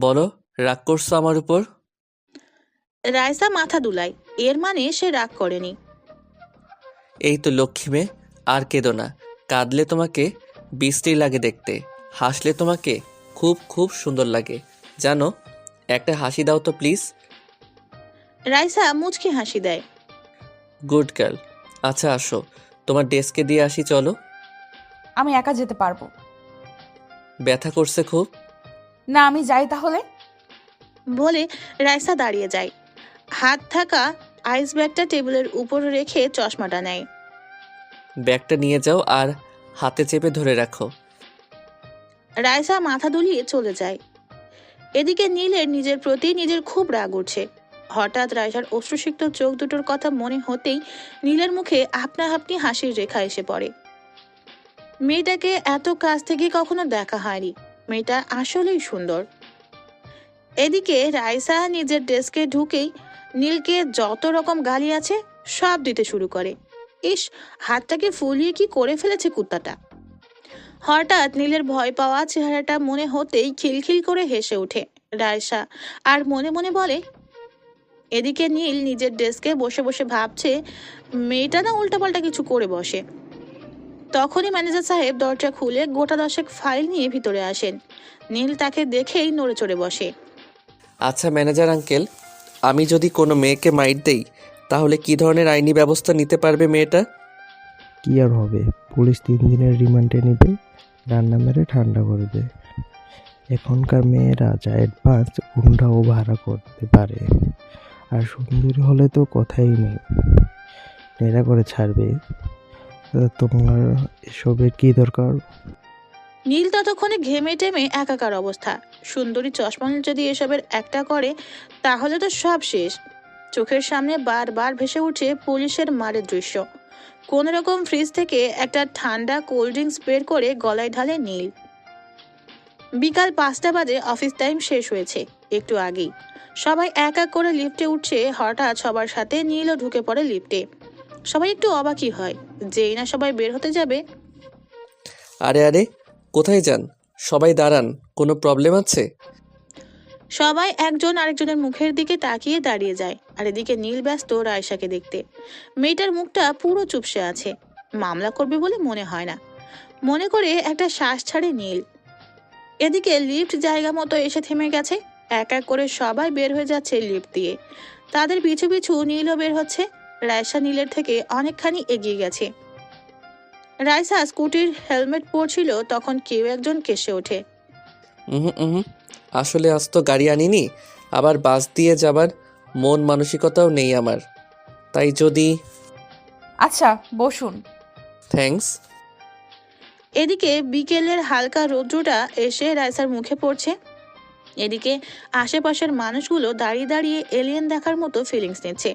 বলো, রাগ করছো আমার উপর? রাইসা মাথা দুলায়, এর মানে সে রাগ করেনি। এই তো লক্ষ্মী মেয়ে, আর কেঁদো না। কাঁদলে তোমাকে বিশ্রী লাগে দেখতে, হাসলে তোমাকে খুব খুব সুন্দর লাগে। জানো, একটা হাসি দাও তো প্লিজ। রাইসা মুচকি হাসি দেয়। Good girl. আচ্ছা আসো, তোমার ডেস্কে দিয়ে আসি চলো। আমি একা যেতে পারবো। ব্যথা করছে খুব? না আমি যাই তাহলে। বলে রাইসা দাঁড়িয়ে যায়। হাত থাকা আইস ব্যাগটা টেবিলের উপর রেখে চশমাটা নেয়। ব্যাগটা নিয়ে যাও আর হাতে চেপে ধরে রাখো। রাইসা মাথা দুলিয়ে চলে যায়। এদিকে নীলের নিজের প্রতি নিজের খুব রাগ উঠছে। হঠাৎ রাইসার অশ্রুসিক্ত চোখ দুটোর কথা মনে হতেই নীলের মুখে আপনা আপনি হাসির রেখা এসে পড়ে। মেয়েটাকে এত কাছ থেকে কখনো দেখা হয়নি। মেয়েটা আসলেই সুন্দর। এদিকে রাইসা নিজের ডেস্কে ঢুকেই নীলকে যত রকম গালি আছে সব দিতে শুরু করে। ইস, হাতটাকে ফুলিয়ে কি করে ফেলেছে কুত্তাটা। হঠাৎ নীলের ভয় পাওয়া চেহারাটা মনে হতেই খিলখিল করে হেসে ওঠে রাইসা, আর মনে মনে বলে। এদিকে নীল নিজের ডেস্কে বসে বসে ভাবছে মেয়েটা না উল্টাপাল্টা কিছু করে বসে। তখনই ম্যানেজার সাহেব দরজা খুলে গোটা 10 ফাইল নিয়ে ভিতরে আসেন। নীল তাকে দেখেই নড়ে চড়ে বসে। আচ্ছা ম্যানেজার আঙ্কেল, আমি যদি কোনো মেয়েকে মাইট দেই তাহলে কি ধরনের আইনি ব্যবস্থা নিতে পারবে মেয়েটা? কি আর হবে, পুলিশ 3 দিনের রিমান্ডে নেবে, রান্না মেরে ঠান্ডা করবে। এখনকার মেয়েরা যা অ্যাডভান্স গুন্ডাও ভাড়া করতে পারে, আর সুন্দরী হলে তো কথাই নেই, নেড়া করে ছাড়বে। তোমার এসবের কি দরকার? নীল ততক্ষণে ঘেমে টেমে একাকার অবস্থা। সুন্দরী চশমা যদি এসবের একটা করে তাহলে তো সব শেষ। চোখের সামনে বারবার ভেসে উঠছে পুলিশের মারের দৃশ্য। কোন রকম ফ্রিজ থেকে একটা ঠান্ডা কোল্ড ড্রিঙ্কস বের করে গলায় ঢালে নীল। বিকাল 5টা বাজে, অফিস টাইম শেষ হয়েছে একটু আগেই। সবাই এক এক করে লিফটে উঠছে। হঠাৎ সবার সাথে নীলও ঢুকে পড়ে লিফটে। সবাই একটু অবাকই হয়, যেই না সবাই বের হতে যাবে। আরে আরে, কোথায় যান? সবাই দাঁড়ান, কোনো প্রবলেম আছে? সবাই একজন আরেকজনের মুখের দিকে তাকিয়ে দাঁড়িয়ে যায়। আর এদিকে নীল ব্যস্ত রায়সাকে দেখতে। মেয়েটার মুখটা পুরো চুপসে আছে। মামলা করবে বলে মনে হয় না, মনে করে একটা শ্বাস ছাড়ে নীল। এদিকে লিফট জায়গা মতো এসে থেমে গেছে। এক এক করে সবাই বের হয়ে যাচ্ছে লিফট দিয়ে। তাদের পিছু পিছু নীলও বের হচ্ছে। রায়সা নীলের থেকে অনেকখানি এগিয়ে গেছে। রায়সা স্কুটির হেলমেট পরছিল, তখন কেউ একজন কেসে ওঠে। হুম, আসলে আজ তো গাড়ি আনিনি, আবার বাস দিয়ে যাবার মন মানসিকতাও নেই আমার, তাই যদি। আচ্ছা বসুন। থ্যাঙ্কস। এদিকে বিকেলের হালকা রৌদ্রটা এসে রায়সার মুখে পড়ছে। এদিকে আশেপাশের মানুষগুলো দাঁড়িয়ে দাঁড়িয়ে এলিয়েন দেখার মতো ফিলিংস নিচ্ছে।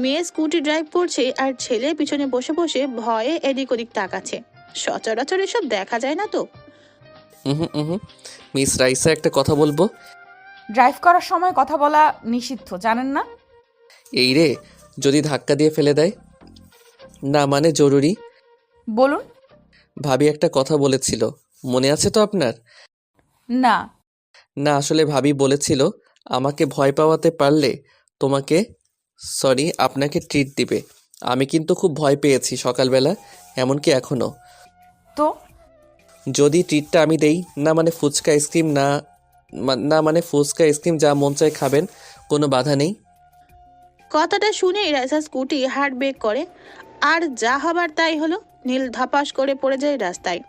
মেয়ে স্কুটি ড্রাইভ করছে আর ছেলে পিছনে বসে বসে ভয়ে এদিক ওদিক তাকাচ্ছে। সচরাচর এসব দেখা যায় না তো। হুম, মিস রাইসা, একটা কথা বলবো। ড্রাইভ করার সময় কথা বলা নিষিদ্ধ, জানেন না? এই রে, যদি ধাক্কা দিয়ে ফেলে দেয়? না মানে জরুরি। বলুন। ভাবি একটা কথা বলেছিল, মনে আছে তো আপনার? না। না আসলে ভাবি বলেছিল আমাকে ভয় পাওয়াতে পারলে তোমাকে, সরি আপনাকে ট্রিট দিবে। আমি কিন্তু খুব ভয় পেয়েছি সকালবেলা, এমনকি এখনো। তো যদি ট্রিটটা আমি দেই, না মানে ফুচকা আইসক্রিম, না মানে ফুচকা আইসক্রিম যা মন চায় খাবেন, কোনো বাধা নেই? কথাটা শুনেই রাইসা স্কুটি হার্ট ব্রেক করে, আর যা হবার তাই হলো। নীল ধপাস করে পড়ে যায় রাস্তায়।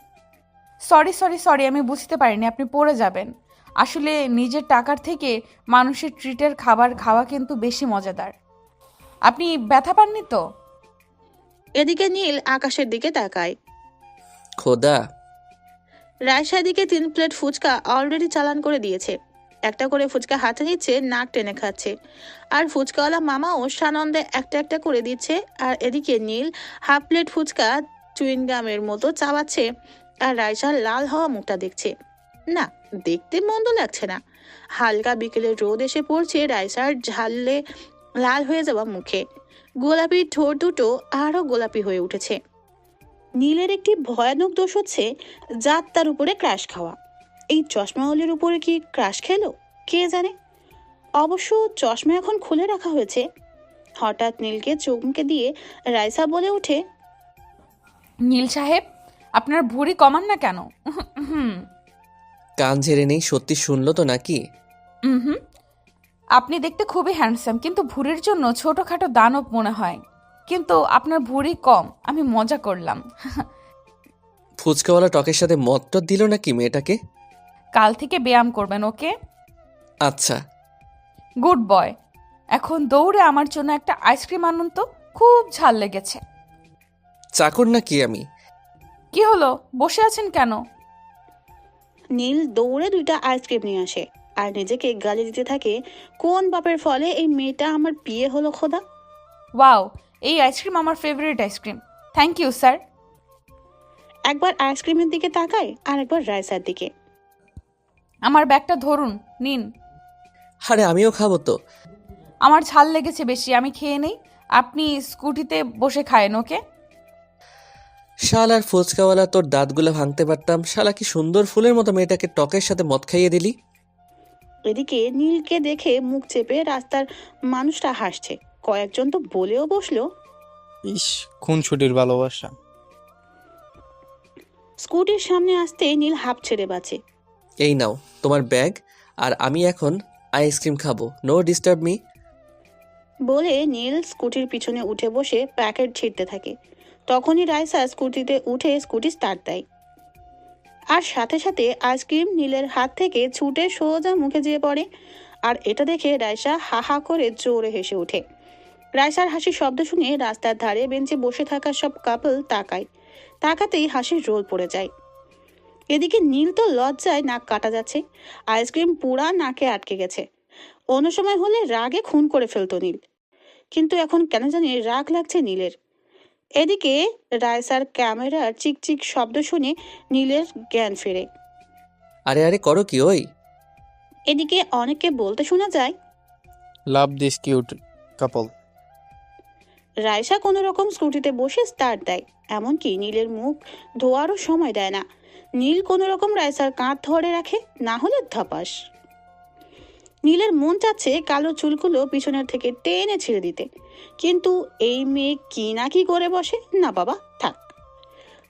সরি, আমি বুঝতে পারিনি আপনি পড়ে যাবেন। আসলে নিজের টাকার থেকে মানুষের ট্রিটের খাবার খাওয়া কিন্তু বেশি মজাদার। আপনি ব্যথা পাননি তো? এদিকে নীল আকাশের দিকে তাকায়। খোদা। রায়সা দিকে 3 প্লেট ফুচকা অলরেডি চালান করে দিয়েছে। একটা করে ফুচকা হাতে নিচ্ছে, নাক টেনে খাচ্ছে। আর ফুচকাওয়ালা মামাও সানন্দে একটা একটা করে দিচ্ছে। আর এদিকে নীল হাফ প্লেট ফুচকা চুইংগামের মতো চাবাচ্ছে, আর রায়সার লাল হওয়া মুখটা দেখছে। না, দেখতে মন্দ লাগছে না। হালকা বিকেলের রোদ এসে পড়ছে রায়সার ঝালে লাল হয়ে যাওয়া মুখে। গোলাপি ঠোঁট দুটো আরো গোলাপি হয়ে উঠেছে। নীলের একটি ভয়ানক দোষ হচ্ছে যাত্রার উপরে ক্রাশ খাওয়া। এই চশমাওয়ালির উপরে কি ক্রাশ খেলো কে জানে। অবশ্য চশমা এখন খুলে রাখা হয়েছে। হঠাৎ নীলকে চমকে দিয়ে রাইসা বলে ওঠে, নীল সাহেব, আপনার ভুঁড়ি কমান না কেন? কান ঝেড়ে নেই, সত্যি শুনলো তো নাকি? হুম, আপনি দেখতে খুবই হ্যান্ডসাম, কিন্তু ভুঁড়ির জন্য ছোটখাটো দানব মনে হয়। কিন্তু আপনার ভুঁড়ি কম, আমি মজা করলাম। ফুচকাওয়ালা টকের সাথে মদ টদ দিল নাকি মেয়েটাকে? কাল থেকে ব্যায়াম করবেন, ওকে? আচ্ছা। Good boy. এখন দৌড়ে আমার জন্য একটা আইসক্রিম আনুন তো, খুব ঝাল লেগেছে। চাকর নাকি আমি? কি হলো, বসে আছেন কেন? নীল দৌড়ে 2টা আইসক্রিম নিয়ে আসে আর নিজেকে গালি দিতে থাকে, কোন বাপের ফলে এই মেয়েটা আমার বিয়ে হলো খোদা। ওয়াও, এই আইসক্রিম আমার favourite ice cream. Thank you sir. একবার আইসক্রিমের দিকে তাকায় আর একবার রাইসার দিকে। আমার ব্যাগটা ধরুন, নিন। আরে আমিও খাবো তো। আমার ঝাল লেগেছে বেশি, আমি খেয়ে নেই। আপনি স্কুটিতে বসে খায়েন, ওকে? শালার ফুচকাওয়ালা, তোর দাঁতগুলো ভাঙতে পারতাম। শালা কি সুন্দর ফুলের মতো মেয়েটাকে টকের সাথে মদ খাইয়ে দিলি। এদিকে নীলকে দেখে মুখ চেপে রাস্তার মানুষটা হাসছে, কয়েকজন তো বলেও বসলো। ইস, খুন ছুটির ভালোবাসা। স্কুটির সামনে আসতে নীল হাঁপ ছেড়ে বাঁচে। এই নাও তোমার ব্যাগ, আর আমি এখন আইসক্রিম খাবো। No disturb me. বলে নীল স্কুটির পিছনে উঠে বসে প্যাকেট ছিঁড়তে থাকে। তখনই রাইসা স্কুটিতে উঠে স্কুটি স্টার্ট দেয়, আর সাথে সাথে আইসক্রিম নীলের হাত থেকে ছুটে সোজা মুখে যেয়ে পড়ে। আর এটা দেখে রাইসা হা হা করে জোরে হেসে ওঠে। রাইসার হাসির শব্দ শুনে রাস্তার ধারে বেঞ্চে বসে থাকা সব কাপল তাকায়, তাকাতেই হাসির রোল পড়ে যায়। এদিকে নীল তো লজ্জায় নাক কাটা যাচ্ছে, আইসক্রিম পুরা নাকে আটকে গেছে। অন্য সময় হলে রাগে খুন করে ফেলতো নীল, কিন্তু এখন কেন জানি রাগ লাগছে নীলের। এদিকে রাইসার ক্যামেরার চিকচিক শব্দ শুনে নীলের জ্ঞান ফেরে। আরে আরে করো কি ওই? এদিকে অনেককে বলতে শোনা যায়, love this cute couple. Raisa কোনো রকম স্কুটিতে বসে স্টার্ট দেয়, এমনকি নীলের মুখ ধোয়ারও সময় দেয় না। নীল কোনো রকম রাইসার কাঁধ ধরে রাখে, না হলে ধপাস। নীলের মন চাচ্ছে কালো চুলগুলো পিছনের থেকে টেনে ছেড়ে দিতে, কিন্তু এই মেয়ে কি না কি করে বসে, না বাবা থাক।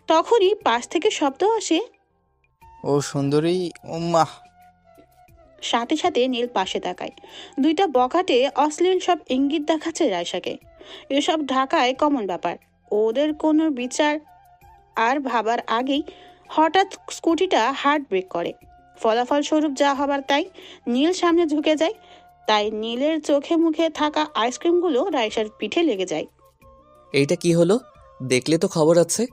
তখনই পাশ থেকে শব্দ আসে, ও সুন্দরী, ও মাহ। সাথে সাথে নীল পাশে তাকায়। 2টা বখাটে অশ্লীল সব ইঙ্গিত দেখাচ্ছে রাইসাকে। এসব ঢাকায় কমন ব্যাপার, ওদের কোনো বিচার আর ভাবার আগেই হঠাৎ স্কুটিটা হার্ট ব্রেক করে। ফলাফল স্বরূপ যা হবার তাই, নীল সামনে ঝুঁকে যায়, তাই নীলের চোখে মুখে থাকা আইসক্রিমগুলো রাইসার পিঠে লেগে যায়। এইটা কি হলো? দেখলে তো খবর আছে।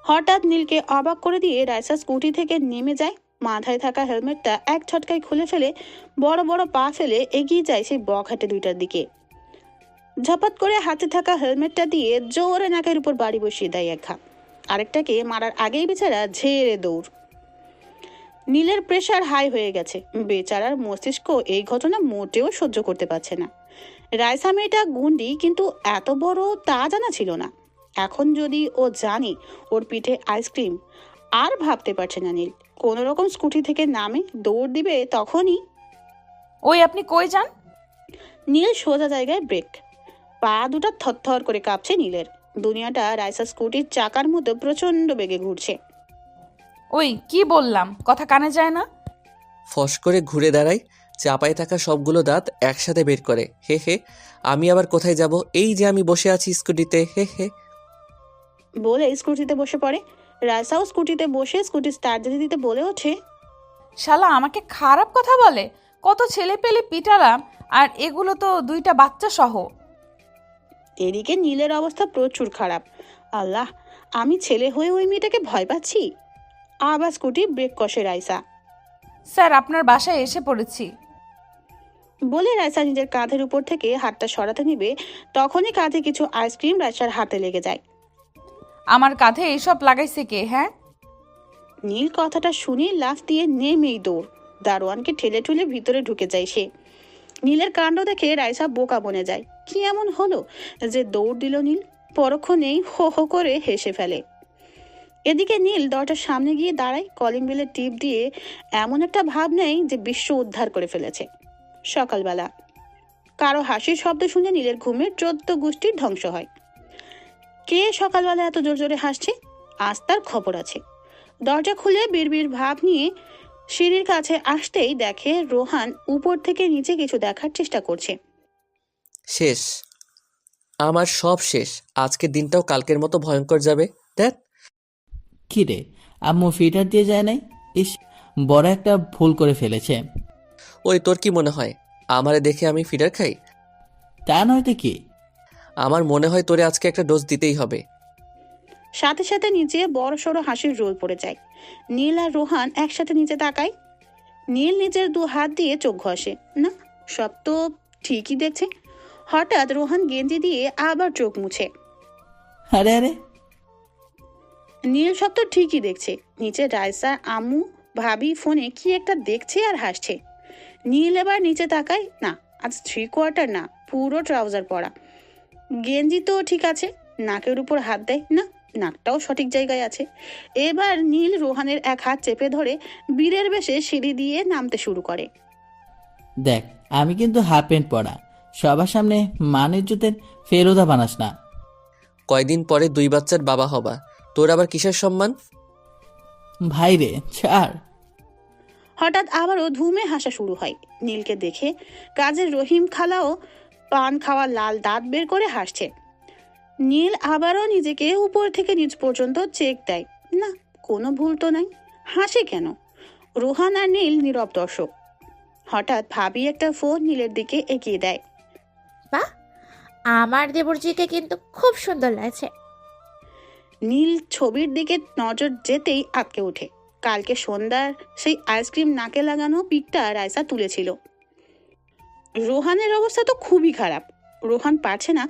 হঠাৎ নীলকে অবাক করে দিয়ে রাইসা স্কুটি থেকে নেমে যায়, মাথায় থাকা হেলমেটটা এক ঝটকায় খুলে ফেলে বড় বড় পা ফেলে এগিয়ে যায় সেই বখাটে 2টার দিকে। ঝপাত করে হাতে থাকা হেলমেটটা দিয়ে জোরে নাকের উপর বাড়ি বসিয়ে দেয় এক ঘা। আরেকটাকে মারার আগেই বেচারা ঝেড়ে দৌড়। নীলের প্রেশার হাই হয়ে গেছে, বেচারার মস্তিষ্ক এই ঘটনা মোটেও সহ্য করতে পারছে না। রাইসা মেয়েটা গুন্ডি, কিন্তু এত বড় তা জানা ছিল না। এখন যদি ও জানে ওর পিঠে আইসক্রিম, আর ভাবতে পারছে না নীল। কোনো রকম স্কুটি থেকে নামে দৌড় দিবে, তখনই ওই আপনি কই যান? নীল সোজা জায়গায় ব্রেক। পা 2টা থরথর করে কাঁপছে নীলের। দুনিয়াটা রাইসা স্কুটির চাকার মতো প্রচন্ড বেগে ঘুরছে। ওই কি বললাম, কথা কানে যায় না? ফস করে ঘুরে দাঁড়ায়, চাপায় থাকা সবগুলো দাঁত একসাথে বের করে। হে হে, আমি আবার কোথায় যাব? এই যে আমি বসে আছি স্কুটিতে, হে হে। বলে স্কুটিতে বসে পড়ে। রাইসাও স্কুটিতে বসে স্কুটি স্টার্ট দিতে দিতে বলে ওঠে, শালা আমাকে খারাপ কথা বলে। কত ছেলে পেলে পিটালাম, আর এগুলো তো 2টা বাচ্চা সহ। এদিকে নীলের অবস্থা প্রচুর খারাপ। আল্লাহ, আমি ছেলে হয়ে ওই মেয়েটাকে ভয় পাচ্ছি। আবার স্কুটি ব্রেক কষে রাইসা। স্যার, আপনার বাসায় এসে পড়েছি। বলে রাইসা নিজের কাঁধের উপর থেকে হাতটা সরাতে নিবে, তখনই কাঁধে কিছু আইসক্রিম রাইসার হাতে লেগে যায়। আমার কাঁধে এইসব লাগাইছে কে, হ্যাঁ? নীল কথাটা শুনে লাফ দিয়ে নেমেই দৌড়। দারোয়ানকে ঠেলে ঠুলে ভিতরে ঢুকে যায় সে। নীলের কাণ্ড দেখে রাইসা বোকা বনে যায়। কি এমন হলো যে দৌড় দিল নীল? পরক্ষণেই হো হো করে হেসে ফেলে। এদিকে নীল দরজার সামনে গিয়ে দাঁড়ায়, কলিং বেলের টিপ দিয়ে এমন একটা ভাব নেই যে বিশ্ব উদ্ধার করে ফেলেছে। সকালবেলা কারো হাসির শব্দ শুনে নীলের ঘুমের 14 গোষ্ঠীর ধ্বংস হয়। কে সকালবেলা এত জোর জোরে হাসছে? আজ তার খবর আছে। দরজা খুলে বিড়বিড় ভাব নিয়ে সিঁড়ির কাছে আসতেই দেখে রোহান উপর থেকে নিচে কিছু দেখার চেষ্টা করছে। শেষ, আমার সব শেষ। আজকের দিনটাও কালকের মতো ভয়ঙ্কর যাবে। দেখ কি রে, আম্মু ফিটার দিয়ে যায় নাই? ইস, বড় একটা ভুল করে ফেলেছে। ওই তোর কি মনে হয় আমারে দেখে আমি ফিডার খাই? তা নয়তো কি? আমার মনে হয় তোরে আজকে একটা ডোজ দিতেই হবে। সাথে সাথে নিচে বড় সড়ো হাসির রোল পড়ে যায়। নীল আর রোহান একসাথে নিচে তাকায়। নীল নিজের 2 হাত দিয়ে চোখ ঘষে, না সব তো ঠিকই দেখছে। হঠাৎ রোহান গেঞ্জি দিয়ে আবার চোখ মুছে। আরে আরে, নীল সব তো ঠিকই দেখছে। নিচে রাইসা আম্মু ভাবি ফোনে কি একটা দেখছে আর হাসছে। নীল এবার নিচে তাকায়, না আজ 3/4 না, পুরো ট্রাউজার পরা। গেঞ্জি তো ঠিক আছে, নাকের উপর হাত দেয়, না নাকটাও সঠিক জায়গায় আছে। এবার নীল রোহানের এক হাত চেপে ধরে বীরের বেশে সিঁড়ি দিয়ে নামতে শুরু করে। দেখ আমি কিন্তু হাফ প্যান্ট পরা, সবার সামনে মানের জুতের ফেরোদা বানাস না। কয়দিন পরে 2 বাচ্চার বাবা হবা, তোর আবার কিসের সম্মান? ভাই রে ছাড়। হঠাৎ আবারও ধুমে হাসা শুরু হয়। নীলকে দেখে কাজের রহিম খালাও পান খাওয়া লাল দাঁত বের করে হাসছে। নীল আবারও নিজেকে উপর থেকে নিচ পর্যন্ত চেক দেয়, না কোনো ভুল তো নাই, হাসে কেন? রোহান আর নীল নীরব দর্শক। হঠাৎ ভাবি একটা ফোন নীলের দিকে এগিয়ে দেয়। বাহ, আমার দেবরজিকে কিন্তু খুব সুন্দর লাগছে। নীল ছবির দিকে নজর যেতেই আটকে ওঠে। কালকে সন্ধ্যার সেই আইসক্রিম নাকে লাগানো পিকটা রাইসা তুলেছিল। রোহানের অবস্থা তো খুবই খারাপ। রোহান পারছে না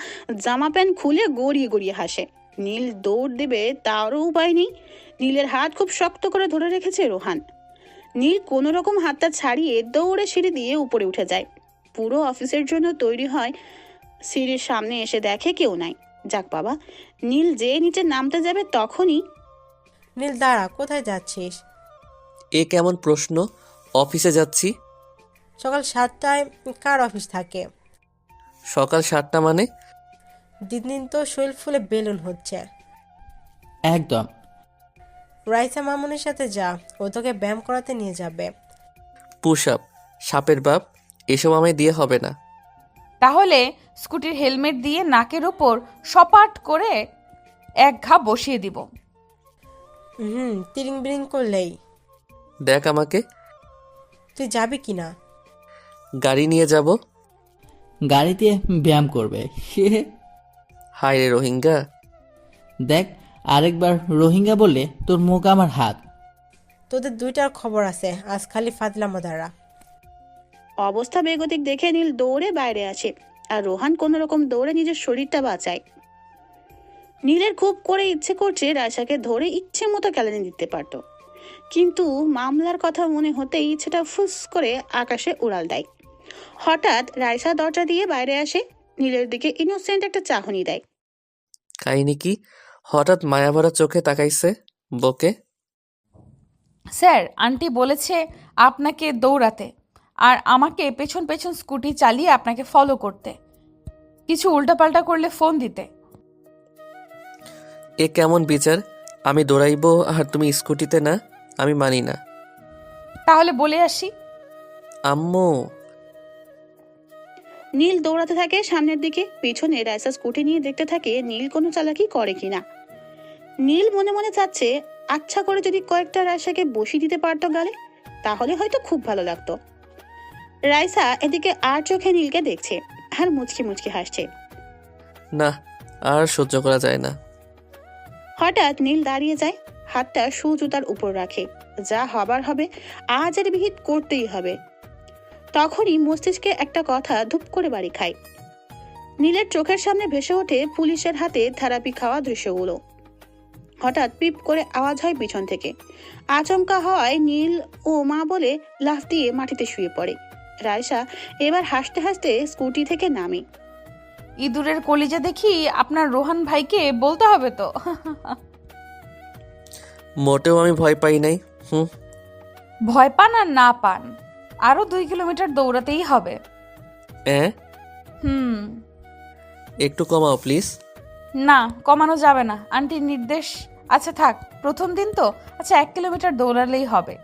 জামা প্যান্ট খুলে গড়িয়ে গড়িয়ে হাসে। নীল দৌড় দেবে তারও উপায় নেই। নীলের হাত খুব শক্ত করে ধরে রেখেছে রোহান। নীল কোনো রকম হাতটা ছাড়িয়ে দৌড়ে সিঁড়ি দিয়ে উপরে উঠে যায়। পুরো অফিসের জন্য তৈরি হয়। সিঁড়ির সামনে এসে দেখে কেউ নাই। যাক বাবা, নীল যে নিচে নামতে যাবে তখনই নীল দাঁড়া, কোথায় যাচ্ছিস? এ কেমন প্রশ্ন? অফিসে যাচ্ছি। সকাল 7টায় কার অফিস থাকে? সকাল 7টা মানে? দিন দিন তো শরীর ফুলে বেলুন হচ্ছে। একদম। রাইসা মামুনের সাথে যা, ও তোকে ব্যায়াম করাতে নিয়ে যাবে। পুশ আপ, সাপের বাপ, এসব আমায় দিয়ে হবে না। তাহলে স্কুটির হেলমেট দিয়ে নাকের ওপর সপাট করে এক ঘা বসিয়ে দিব। তিরিং বিরিং করলেই। দেখ আমাকে। তুই যাবি কি না? গাড়ি নিয়ে যাব। গাড়িতে ব্যায়াম করবে? হায় রে রোহিঙ্গা। দেখ আরেকবার রোহিঙ্গা বললে তোর মুখ আমার হাত। তোদের 2টার খবর আছে, আজ খালি ফাজলামো দ্বারা। অবস্থা বেগতিক দেখে নীল দৌড়ে বাইরে আসে আর রোহান কোনো রকম দৌড়ে নিজের শরীরটা বাঁচায়। নীলের খুব করে ইচ্ছে করছে রায়সাকে ধরে ইচ্ছে মতো কেলানি দিতে পারত, কিন্তু মামলার কথা মনে হতেই ইচ্ছেটা ফুস করে আকাশে উড়াল দেয়। হঠাৎ রায়সা দরজা দিয়ে বাইরে আসে, নীলের দিকে ইনোসেন্ট একটা চাহনি দেয়। কাহিনী কি? হঠাৎ মায়াভরা চোখে তাকাইছে বকে। স্যার, আন্টি বলেছে আপনাকে দৌড়াতে আর আমাকে পেছন পেছন স্কুটি চালিয়ে আপনাকে ফলো করতে, কিছু উল্টাপাল্টা করলে ফোন দিতে। এ কেমন বিচার? আমি দৌড়াইবো আর তুমি স্কুটিতে না? আমি মানি না। তাহলে বলে আসি। আম্মু। নীল দৌড়াতে থাকে সামনের দিকে। পিছনে রায়সা স্কুটি নিয়ে দেখতে থাকে নীল কোনো চালাকি করে কিনা। নীল মনে মনে চাচ্ছে আচ্ছা করে যদি কয়েকটা রায়সাকে বসিয়ে দিতে পারতো গালে, তাহলে হয়তো খুব ভালো লাগতো। রায়সা এদিকে আর চোখে নীলকে দেখছে আর মুচকি মুচকি হাসছে। না, আর সহ্য করা যায় না। হঠাৎ নীল দাঁড়িয়ে যায়, হাতটা শু জুতার উপর রাখে। যা হবার হবে, আজ এর বিহিত করতেই হবে। তখনই মস্তিষ্কে একটা কথা ধুপ করে বাড়ি খায়। নীলের চোখের সামনে ভেসে ওঠে পুলিশের হাতে থেরাপি খাওয়া দৃশ্যগুলো। হঠাৎ পিপ করে আওয়াজ হয় পিছন থেকে। আচমকা হওয়ায় নীল ও মা বলে লাফ দিয়ে মাটিতে শুয়ে পড়ে। রায়সা এবার হাসতে হাসতে স্কুটি থেকে নামে। ইঁদুরের কলিজা দেখি আপনার রোহান ভাইকে বলতে হবে তো। মোটেও আমি ভয় পাই নাই। ভয় পান আর না পান, আরো 2 কিলোমিটার দৌড়াতেই হবে। একটু কমাও প্লিজ। না, কমানো যাবে না, আন্টির নির্দেশ। আচ্ছা থাক, প্রথম দিন তো। আচ্ছা 1 কিলোমিটার দৌড়ালেই হবে।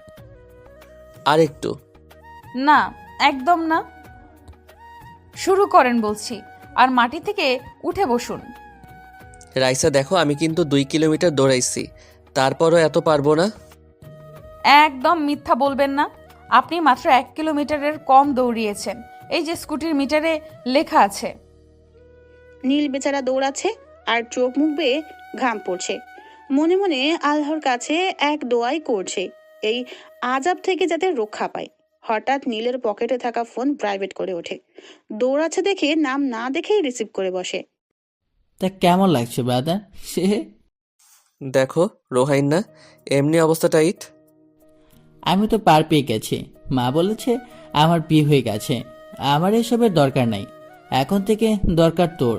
আর একটু। না, একদম না। শুরু করেন বলছি, আর মাটি থেকে উঠে বসুন। রাইসা দেখো, আমি কিন্তু 2 কিলোমিটার দৌড়াইছি, তারপরও এত পারবো না। একদম মিথ্যা বলবেন না। আপনি মাত্র 1 কিলোমিটারের কম দৌড়িয়েছেন, এই যে স্কুটির মিটারে লেখা আছে। নীল বেচারা দৌড়াচ্ছে আর চোখ মুখ বেয়ে ঘাম পড়ছে। মনে মনে আল্লাহর কাছে এক দোয়াই করছে এই আজাব থেকে যাতে রক্ষা পায়। হঠাৎ নীলের পকেটে থাকা ফোন প্রাইভেট করে ওঠে। দৌড়াচ্ছে দেখে নাম না দেখেই রিসিভ করে বসে। তা কেমন লাগছে ব্রাদার? সে দেখো রোহাইন না, এমনি অবস্থা টাইট। আমি তো পার পেয়ে গেছি। মা বলেছে আমার বিয়ে হয়ে গেছে, আমার এসবের দরকার নাই। এখন থেকে দরকার তোর।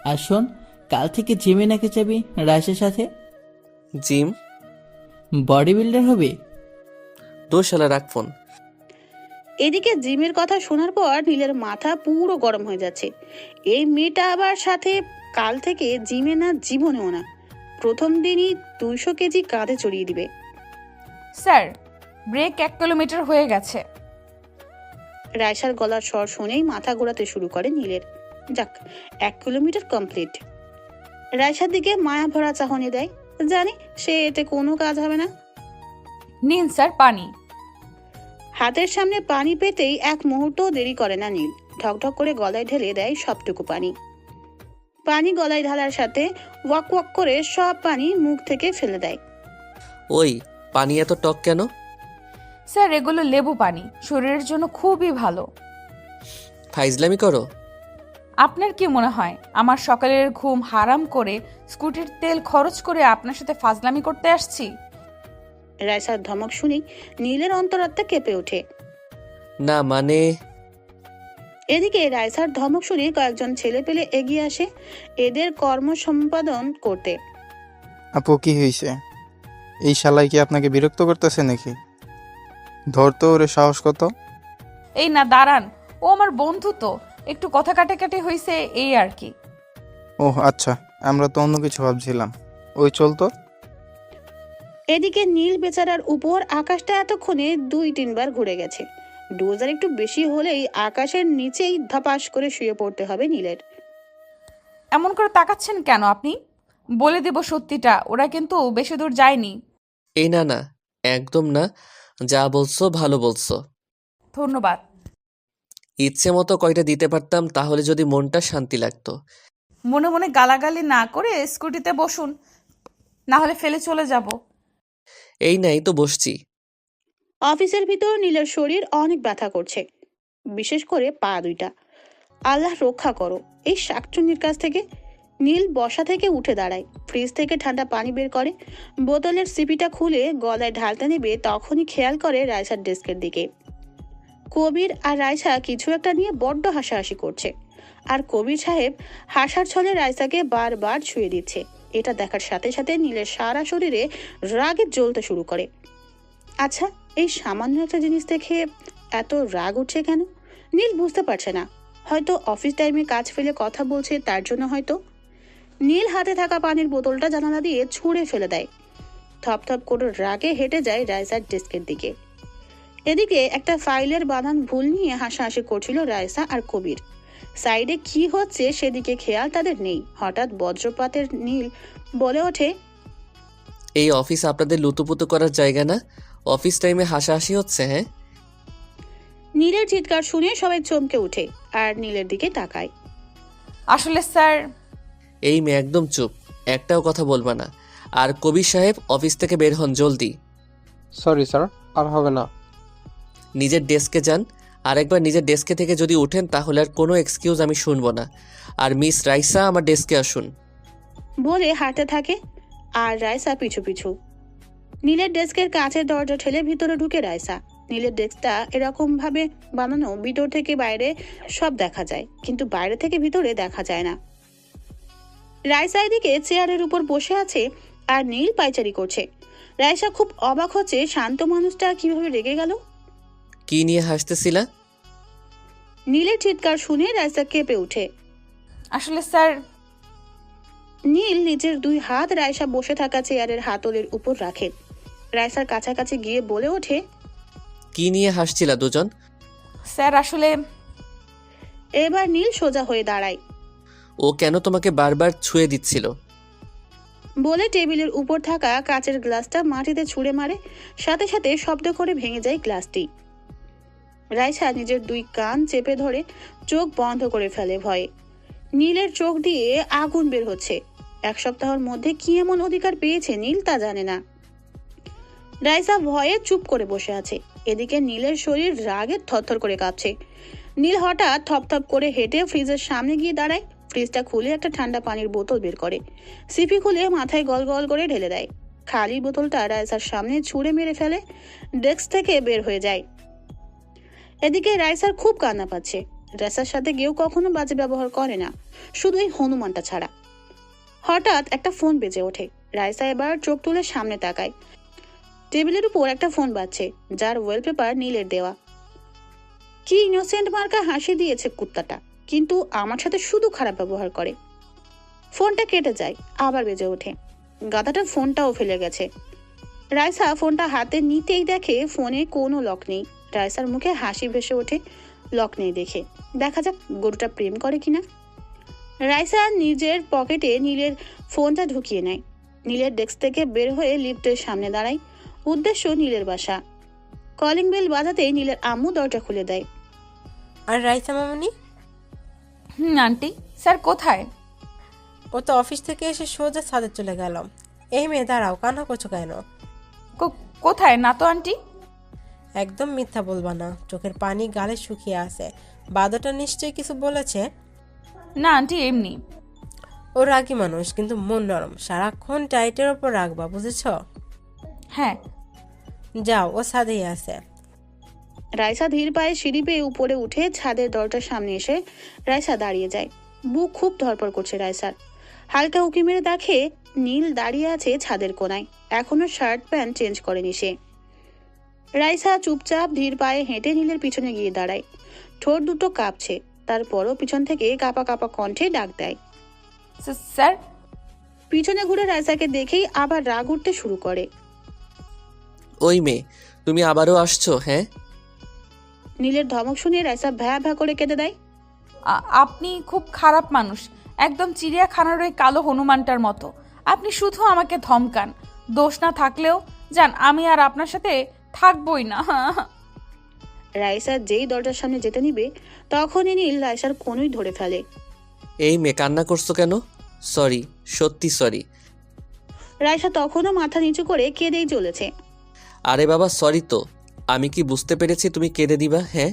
আর শোন, কাল থেকে জিমে নাকি যাবি রাইসের সাথে? জিম? বডি বিল্ডার হবি? দোষ শালা, রাখ ফোন। এদিকে জিমের কথা শোনার পর নীলের মাথা পুরো গরম হয়ে যাচ্ছে। এই মেয়েটা আবার সাথে কাল থেকে জিমে না, জীবনেও না। প্রথম দিনই 200 কেজি কাঁধে চড়িয়ে দিবে। স্যার, ব্রেক 1 কিলোমিটার হয়ে গেছে। রায়সার গলার স্বর শুনেই মাথা ঘোরাতে শুরু করে নীলের। যাক, 1 কিলোমিটার কমপ্লিট। রায়সার দিকে মায়া ভরা চাহনি দেয়, জানি সে এতে কোনো কাজ হবে না। নিন স্যার পানি। হাতের সামনে পানি পেতেই এক মুহূর্তও দেরি করে না নীল। ঢকঢক করে গলায় ঢেলে দেয় সবটুকু পানি। পানি গলায় ঢালার সাথে ওয়াক ওয়াক করে সব পানি মুখ থেকে ফেলে দেয়। ওই পানি এত টক কেন? স্যার এগুলো লেবু পানি, শরীরের জন্য খুবই ভালো। ফাইজলামি করো? আপনার কি মনে হয় আমার সকালের ঘুম হারাম করে স্কুটির তেল খরচ করে আপনার সাথে ফাজলামি করতে আসছি? রায়সার ধমক শুনেই নীলের অন্তরাত্মা কেঁপে ওঠে। না মানে। এদিকে রায়সার ধমক শুনে কয়েকজন ছেলে পেলে এগিয়ে আসে এদের কর্ম সম্পাদন করতে। আপু কি হয়েছে? এই শালাই কি আপনাকে বিরক্ত করতেছে নাকি? ধরতো ওরে, সাহস কত! এই না দাঁড়ান, ও আমার বন্ধু, তো একটু কথা কাটাকাটি হয়েছে এই আর কি। ওহ আচ্ছা, আমরা তো অন্য কিছু ভাবছিলাম। ওই চলতো। এদিকে নীল বেচারার উপর আকাশটা এতক্ষণে 2-3 বার ঘুরে গেছে। ডোজার একটু বেশি হলেই আকাশের নিচেই ধপাস করে শুয়ে পড়তে হবে নীলের। এমন করে তাকাচ্ছেন কেন আপনি? বলে দেব সত্যিটা, ওরা কিন্তু বেশি দূর যায়নি। এই না না, একদম না। যা বলছো ভালো বলছো। ধন্যবাদ। ইচ্ছে মতো কয়টা দিতে পারতাম, তাহলে যদি মনটা শান্তি লাগতো। মনে মনে গালাগালি না করে স্কুটিতে বসুন, না হলে ফেলে চলে যাব। এই নাই তো বসছি। অফিসের ভিতর নীলের শরীর অনেক ব্যথা করছে, বিশেষ করে পা দুইটা। আল্লাহ রক্ষা করো এই শাকচুন্নির কাছ থেকে। নীল বসা থেকে উঠে দাঁড়ায়, ফ্রিজ থেকে ঠান্ডা পানি বের করে, বোতলের সিপিটা খুলে গলায় ঢালতে নেবে তখনই খেয়াল করে রায়সার ডেস্কের দিকে। কবির আর রায়সা কিছু একটা নিয়ে বড্ড হাসাহাসি করছে, আর কবির সাহেব হাসার ছলে রায়সাকে বারবার ছুঁয়ে দিচ্ছে। এটা দেখার সাথে সাথে নীলের সারা শরীরে রাগে জ্বলতে শুরু করে। আচ্ছা, এই সামান্য একটা জিনিস দেখে এত রাগ উঠছে কেন? নীল বুঝতে পারছে না। হয়তো অফিস টাইমে কাজ ফেলে কথা বলছে, তার জন্য হয়তো। নীল হাতে থাকা পানির বোতলটা জানালা দিয়ে ছুঁড়ে ফেলে দেয়। থপথপ করে রাগে হেঁটে যায় রায়সার ডেস্কের দিকে। এদিকে একটা ফাইলের বানান ভুল নিয়ে হাসাহাসি করছিল রায়সা আর কবির। সাইডে কি হচ্ছে সেদিকে খেয়াল তাদের নেই। হঠাৎ বজ্রপাতের নীল বলে ওঠে, এই অফিস আপনাদের লুতুপুতু করার জায়গা না। অফিস টাইমে হাসাহাসি হচ্ছে? হ্যাঁ। নীলের চিৎকার শুনে সবাই চমকে উঠে আর নীলের দিকে তাকায়। আসলে স্যার। এই মেয়ে একদম চুপ, একটাও কথা বলবা না। আর কবির সাহেব অফিস থেকে বের হন জলদি। সরি স্যার, আর হবে না। নিজের ডেস্কে যান, আর একবার নিজের ডেস্কে থেকে যদি উঠেন তাহলে আর কোনো এক্সকিউজ আমি শুনবো না। আর মিস রাইসা আমার ডেস্কে আসুন বলে হাঁটতে থাকে আর রায়সা পিছু পিছু। নীলের ডেস্কের কাছের দরজা ঠেলে ভিতরে ঢুকে রায়সা। নীলের ডেস্কটা এরকম ভাবে বানানো, ভিতর থেকে বাইরে সব দেখা যায়, কিন্তু বাইরে থেকে ভিতরে দেখা যায় না। রায়সা এদিকে চেয়ারের উপর বসে আছে আর নীল পায়চারি করছে। রায়সা খুব অবাক হচ্ছে শান্ত মানুষটা কিভাবে রেগে গেল। কি নিয়ে হাসতেছিলা? নীলের চিৎকার শুনে রায়সা কেঁপে উঠে। আসলে স্যার। নীল নিজের 2 হাত রায়সা বসে থাকা চেয়ারের হাতলের উপর রাখে। রায়সার কাছাকাছি গিয়ে বলে ওঠে, কি নিয়ে হাসছিলা দুজন? স্যার আসলে। এবার নীল সোজা হয়ে দাঁড়ায়। ও কেন তোমাকে বারবার ছুঁয়ে দিচ্ছিল? বলে টেবিলের উপর থাকা কাচের গ্লাসটা মাটিতে ছুঁড়ে মারে, সাথে সাথে শব্দ করে ভেঙে যায় গ্লাসটি। রায়সা নিজের 2 কান চেপে ধরে চোখ বন্ধ করে ফেলে ভয়ে। নীলের চোখ দিয়ে আগুন বের হচ্ছে। এক সপ্তাহের মধ্যে কি এমন অধিকার পেয়েছে নীল তা জানে না। রাইসা ভয়ে চুপ করে বসে আছে। এদিকে নীলের শরীর রাগে থরথর করে কাঁপছে। নীল হঠাৎ থপথপ করে হেঁটে ফ্রিজের সামনে গিয়ে দাঁড়ায়। ফ্রিজটা খুলে একটা ঠান্ডা পানির বোতল বের করে সিপি খুলে মাথায় গল গল করে ঢেলে দেয়। খালি বোতলটা রাইসার সামনে ছুঁড়ে মেরে ফেলে ডেস্ক থেকে বের হয়ে যায়। এদিকে রাইসার খুব কান্না পাচ্ছে। রাইসার সাথে কেউ কখনো বাজে ব্যবহার করে না, শুধু এই হনুমানটা ছাড়া। হঠাৎ একটা ফোন বেজে ওঠে। রাইসা এবার চোখ তুলে সামনে তাকায়। টেবিলের উপর একটা ফোন বাজছে, যার ওয়ালপেপার নীলের দেওয়া। কি ইনোসেন্ট মার্কা হাসি দিয়েছে কুত্তাটা, কিন্তু আমার সাথে শুধু খারাপ ব্যবহার করে। ফোনটা কেটে যায়, আবার বেজে ওঠে। গাধাটা ফোনটাও ফেলে গেছে। রাইসা ফোনটা হাতে নিতেই দেখে ফোনে কোনো লক নেই। রাইসার মুখে হাসি ভেসে ওঠে লক নেই দেখে। দেখা যাক গরুটা প্রেম করে কিনা। রাইসা নিজের পকেটে নীলের ফোনটা ঢুকিয়ে নেয়। নীলের ডেস্ক থেকে বের হয়ে লিফটের সামনে দাঁড়ায়। উদ্দেশ্য নীলের বাসা। কলিং বেল বাজাতেই নীলের আম্মু দরজা খুলে দেয়। আর রাইসা মামনি? আন্টি, স্যার কোথায়? ও তো অফিস থেকে এসে সোজা ছাদে চলে গেল। এই মেয়ে দাঁড়াও, কান্না করছো কেন? কোথায় না তো আন্টি। একদম মিথ্যা বলবা না, চোখের পানি গালে শুকিয়ে আছে। বাদরটা নিশ্চয়ই কিছু বলেছে। না আন্টি, এমনি। ও রাগী মানুষ, কিন্তু মন নরম। সারাক্ষণ টাইটের ওপর রাখবা, বুঝেছ? হ্যাঁ। যাও, ও ছাদেই আছে। রাইসা ধীর পায়ে সিঁড়ি বেয়ে উপরে উঠে ছাদের দরজার সামনে এসে রাইসা দাঁড়িয়ে যায়। বুক খুব ধরপড় করছে রাইসার। হালকা উঁকি মেরে দেখে নীল দাঁড়িয়ে আছে ছাদের কোনায়। এখনো শার্ট প্যান্ট চেঞ্জ করেনি সে। রাইসা চুপচাপ ধীর পায়ে হেঁটে নীলের পিছনে গিয়ে দাঁড়ায়। ঠোঁট দুটো কাঁপছে, তারপরও পিছন থেকে কাঁপা কাঁপা কণ্ঠে ডাক দেয়, স্যার। পিছনে ঘুরে রাইসাকে দেখেই আবার রাগ উঠতে শুরু করে। ওই মেয়ে, তুমি আবারও আসছো? হ্যাঁ। নীলের ধমক শুনে রাইসা ভ্যা ভ্যা করে কেঁদে দেয়। আপনি খুব খারাপ মানুষ, একদম চিড়িয়াখানার ওই কালো হনুমানটার মতো। আপনি শুধু আমাকে ধমকান, দোষ না থাকলেও জান আমি আর আপনার সাথে থাকবই না। রাইসা যেই দরজার সামনে যেতে নিবে তখনই নীল রাইসার কোনই ধরে ফেলে। এই মেয়ে, কান্না করছো কেন? সরি, সত্যি সরি। রাইসা তখনও মাথা নিচু করে কেঁদেই চলেছে। আরে বাবা, সরি তো। আমি কি বুঝতে পেরেছি তুমি কেঁদে দিবা? হ্যাঁ,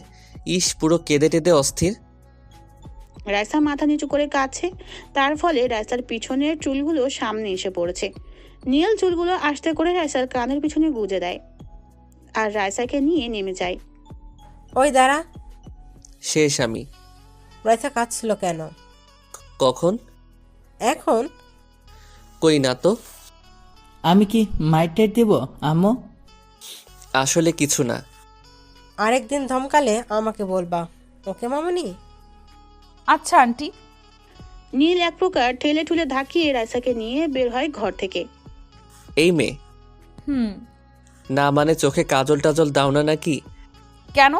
ইস, পুরো কেঁদে টেঁদে অস্থির। রাইসা মাথা নিচু করে কাঁদছে, তার ফলে রাইসার পিছনের চুলগুলো সামনে এসে পড়েছে। নীল চুলগুলো আস্তে করে রাইসার কানের পিছনে গুজে দেয় আর রাইসাকে নিয়ে নেমে যায়। ওই দাঁড়া। শেষ আমি। রাইসা কাঁদছিল কেন? কখন? এখন? কই না তো। আমি কি মাইট টাইট দেবো আম্মু? আসলে কিছু না। আরেকদিন ধমকালে আমাকে বলবা, ওকে মামনি? আচ্ছা আন্টি। নীল এক প্রকার ঠেলে ঠুলে ধাকিয়ে রাইসাকে নিয়ে বের হয় ঘর থেকে। এই মেয়ে, না মানে চোখে কাজল টাজল দাও না নাকি? কেন?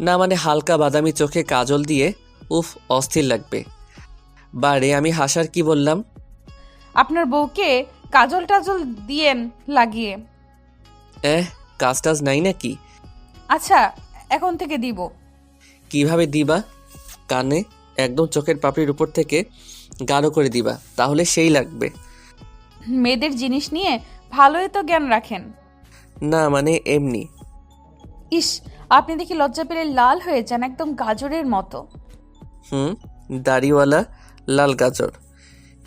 না মানে হালকা বাদামি চোখে কাজল দিয়ে উফ, অস্থির লাগবে। বারে, আমি হাসার কি বললাম? আপনার বউকে কাজল টাজল দিয়েন লাগিয়ে। কাজ টাজ নাই নাকি? আচ্ছা, এখন থেকে দিব। কিভাবে দিবা? কানে একদম চোখের পাপড়ির উপর থেকে গাঢ় করে দিবা, তাহলে সেই লাগবে। মেয়েদের জিনিস নিয়ে ভালোই তো জ্ঞান রাখেন। না মানে এমনি। ইস, আপনি দেখি লজ্জা পেলে লাল হয়ে যান, একদম গাজরের মতো। দাড়িওয়ালা লাল গাজর।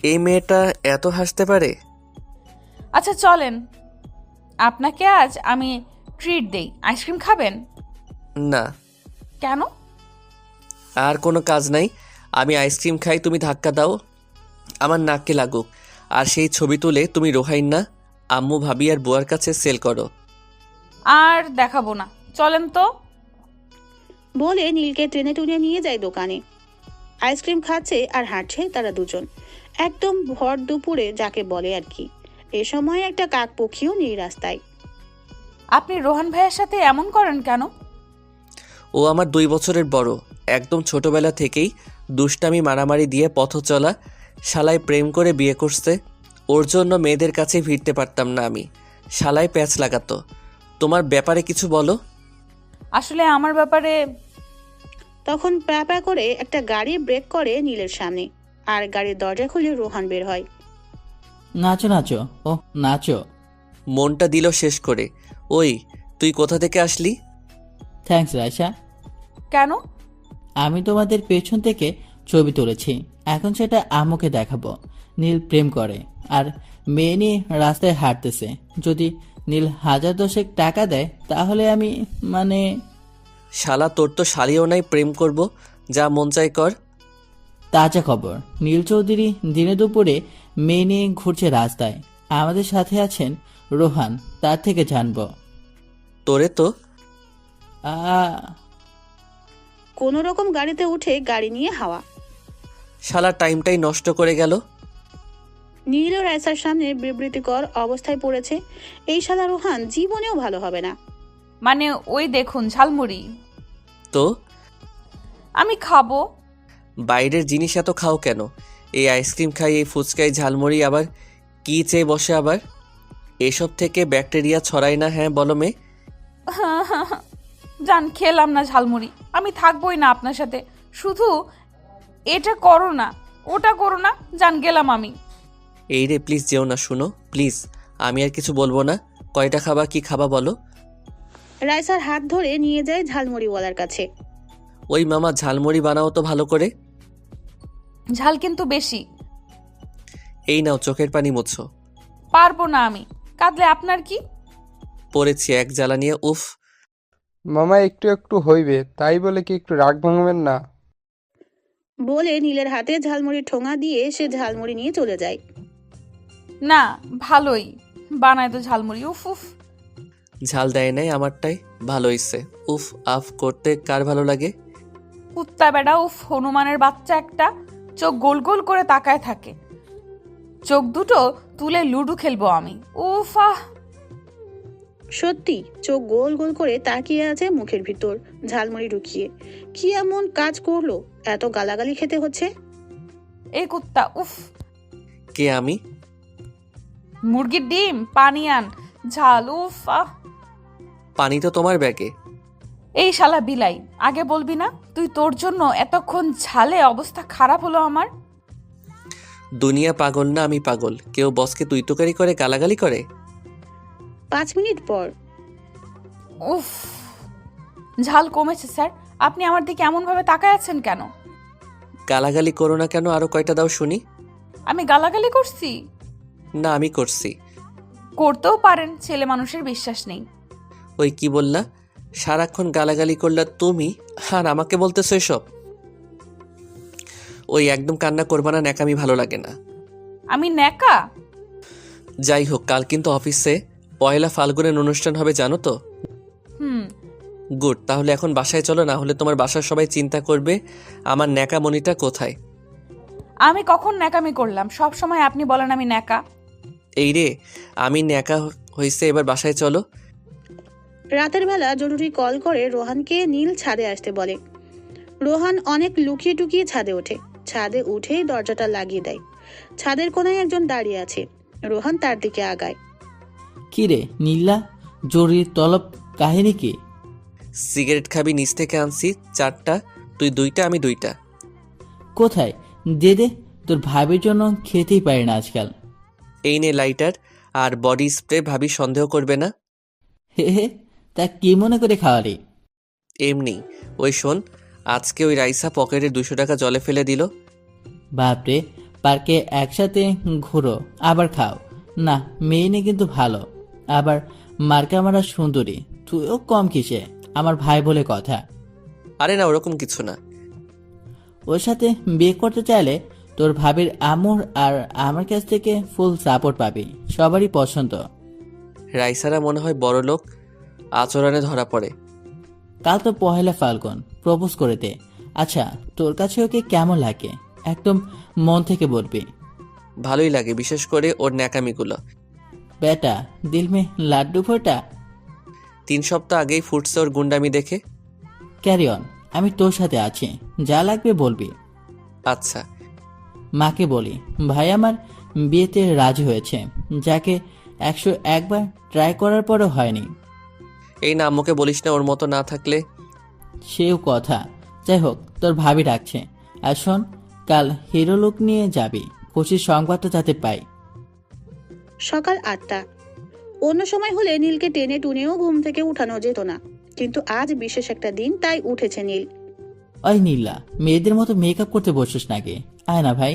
এই মেয়েটা এত হাসতে পারে? আচ্ছা চলেন, আপনাকে আজ আমি ট্রিট দেই। আইসক্রিম খাবেন? না। কেন? আর কোনো কাজ নাই, আমি আইসক্রিম খাই, তুমি ধাক্কা দাও, আমার নাককে লাগুক। আর সেই ছবি তুলে তুমি রোহাইন না, আম্মু ভাবি আর বুয়ার কাছে সেল করো। আর দেখাবো না, চলেন তো। বলে নীলকে ট্রেনে টুনে নিয়ে যায় দোকানে। আইসক্রিম খাচ্ছে আর হাঁটছে তারা দুজন, একদম ভর দুপুরে যাকে বলে আর কি। এ সময় একটা কাক পক্ষীও নেই রাস্তায়। আপনি রোহান ভাইয়ের সাথে এমন করেন কেন? ও আমার 2 বছরের বড়, একদম ছোটবেলা থেকেই দুষ্টামি মারামারি দিয়ে পথ চলা, শালায় প্রেম করে বিয়ে করছে। ওর জন্য মেয়েদের কাছে ভিড়তে পারতাম না আমি, শালায় প্যাচ লাগাতো। তোমার ব্যাপারে কিছু বলো। আসলে আমার ব্যাপারে। তখন প্যা প্যা করে একটা গাড়ি ব্রেক করে নীলের সামনে। আর গাড়ির দরজা খুলে রোহান বের হয়। নাচো নাচো, ও নাচো। মনটা দিল শেষ করে। ওই তুই কোথা থেকে আসলি? থ্যাঙ্কস রাইসা। কেন? আমি তোমাদের পেছন থেকে ছবি তুলেছি, এখন সেটা আম্মুকে দেখাবো। নীল প্রেম করে আর মেয়ে নিয়ে রাস্তায় হাঁটতেছে। যদি নীল 1000 টাকা দেয় তাহলে আমি শালা তোর তো শালিও নাই, প্রেম করব, যা মন চাই কর। তাজা খবর, নীল চৌধুরী দিনে দুপুরে মেয়ে নিয়ে ঘুরছে রাস্তায়। আমাদের সাথে আছেন রোহান, তার থেকে জানবো। তোরে তো আ কোনো রকম গাড়িতে উঠে গাড়ি নিয়ে হাওয়া। শালা টাইমটাই নষ্ট করে গেল। নীল ও রাইসার সামনে বিবৃতিকর অবস্থায় পড়েছে। এই শালা রোহান জীবনেও ভালো হবে না। মানে ওই দেখুন ঝালমুড়ি। তো আমি খাবো। বাইরের জিনিস এত খাও কেন? এই আইসক্রিম খাই, এই ফুচকাই, ঝালমুড়ি, আবার কি চেয়ে বসে আবার? এসব থেকে ব্যাকটেরিয়া ছড়ায় না? হ্যাঁ বলো মে। জান, খেলাম না ঝালমুড়ি, আমি থাকবোই না আপনার সাথে। শুধু এটা করো না, ওটা করো না, জান গেলাম আমি। এই রে প্লিজ যেও না, শুনো প্লিজ, আমি আর কিছু বলবো না। কয়টা খাবা, কি খাবা বলো? রাইসার হাত ধরে নিয়ে যায় ঝালমুড়িওয়ালার কাছে। ওই মামা ঝালমুড়ি বানাও তো ভালো করে। ঝাল কিন্তু বেশি। এই নাও চোখের পানি মুছো। পারবো না আমি, কাঁদলে আপনার কি? পড়েছি এক জ্বালা নিয়ে, উফ। মামা একটু একটু হইবে, তাই বলে কি একটু রাগ ভাঙবেন না? বলে নীলের হাতে ঝালমুড়ি ঠোঙা দিয়ে সে ঝালমুড়ি নিয়ে চলে যায়। না, ভালোই বানায় তো ঝালমুড়ি। উফ উফ। ঝাল দেয় নাই আমারটাই ভালো হইছে। উফ আফ করতে কার ভালো লাগে? কুত্তা বেড়া, উফ, হনুমানের বাচ্চা একটা, চোখ গোল গোল করে তাকায় থাকে। চোখ দুটো তুলে লুডো খেলবো আমি। উফ আহ। সত্যি চোখ গোল গোল করে তাকিয়ে আছে মুখের ভিতর ঝালমুড়ি ঢুকিয়ে। কি এমন কাজ করলো এত গালাগালি খেতে হচ্ছে? এই কুত্তা, উফ। কে আমি? মুরগির ডিম, পানি আন, ঝাল, উফ আহ। পানি তো তোমার ব্যাগে। এই শালা বিলাই, আগে বলবি না? তুই তোর জন্য এতক্ষণ ঝালে অবস্থা খারাপ হলো আমার। দুনিয়া পাগল না আমি পাগল? কেউ বসকে তুই তোকারি করে, গালাগালি করে। 5 মিনিট পর। উফ, ঝাল কমেছে স্যার। আপনি আমার দিকে এমন ভাবে তাকায় আছেন কেন? গালাগালি করো না কেন, আরো কয়টা দাও শুনি। আমি গালাগালি করছি? না আমি করছি। করতেও পারেন, ছেলে মানুষের বিশ্বাস নেই। ওই কি বললা? সারাক্ষণ গালাগালি করলা তুমি, আর আমাকে বলতেছো এসব? ওই একদম কান্না করবা না, ন্যাকামি ভালো লাগে না। আমি ন্যাকা? যাই হোক, কাল কিন্তু অফিসে পয়লা ফাল্গুনের অনুষ্ঠান হবে, জানো তো? গুড, তাহলে এখন বাসায় চলো, না হলে তোমার বাসার সবাই চিন্তা করবে আমার ন্যাকা মনিটা কোথায়। আমি কখন ন্যাকামি করলাম? সব সময় আপনি বলেন আমি ন্যাকা। এই রে, আমি ন্যাকা হইছে, এবার বাসায় চলো। রাতের বেলা জরুরি কল করে রোহানকে নীল ছাদে আসতে বলে। রোহান অনেক লুকিয়ে টুকিয়ে ছাদে ওঠে। ছাদে উঠেই দরজাটা লাগিয়ে দেয়। ছাদের কোনায় একজন দাঁড়িয়ে আছে। রোহান তার দিকে আগায়। কি রে নীলা, জরুরি তলব, কাহিনী কি? সিগারেট খাবি? নিচ থেকে আনছি 4টা, তুই 2টা, আমি 2টা। কোথায়? দে দে, তোর ভাবির জন্য খেতেই পারি না আজকাল। এই নে লাইটার আর বডি স্প্রে, ভাবি সন্দেহ করবে না। হে হে, তা কি মনে করে খাওয়ালি? এমনি। ওই শোন, আজকে ওই রাইসা পকেটের 200 টাকা জলে ফেলে দিল। বাপরে, পার্কে একসাথে ঘুরো আবার খাও না? মেয়ে নিয়ে কিন্তু ভালো, আবার মার্কা মারা সুন্দরী। তুইও কম কিসে, আমার ভাই বলে কথা। আরে না, ওরকম কিছু না। ওর সাথে বিয়ে করতে চাইলে তোর ভাবির আমর আর আমার কাছ থেকে ফুল সাপোর্ট পাবি, সবারই পছন্দ। রাইসারা মনে হয় বড় লোক, আচরণে ধরা পড়ে। কাল তো পহেলা ফাল্গুন, প্রপোজ করে দে। আচ্ছা, তোর কাছে ওকে কেমন লাগে একদম মন থেকে বলবি। ভালোই লাগে, বিশেষ করে ওর ন্যাকামিগুলো। বেটা দিল মে লাড্ডু ফোটা। 3 সপ্তাহ আগেই ফুটছে ওর গুন্ডামি দেখে। ক্যারি অন, আমি তোর সাথে আছি, যা লাগবে বলবি। আচ্ছা। মাকে বলি ভাই আমার বিয়েতে রাজি হয়েছে, যাকে 101 বার ট্রাই করার পরও হয়নি। এই না, আম্মুকে বলিস না, ওর মতো না থাকলে। সেও কথা। যাই হোক, তোর ভাবি ডাকছে। আর শোন, কাল হিরো লুক নিয়ে যাবি, খুশির সংবাদটা যাতে পাই। সকাল 8টা। অন্য সময় হলে নীলকে টেনে টুনেও ঘুম থেকে উঠানো যেত না, কিন্তু আজ বিশেষ একটা দিন, তাই উঠেছে নীল। ওই নীলা, মেয়েদের মতো মেকআপ করতে বসিস নাকি? আয় না ভাই।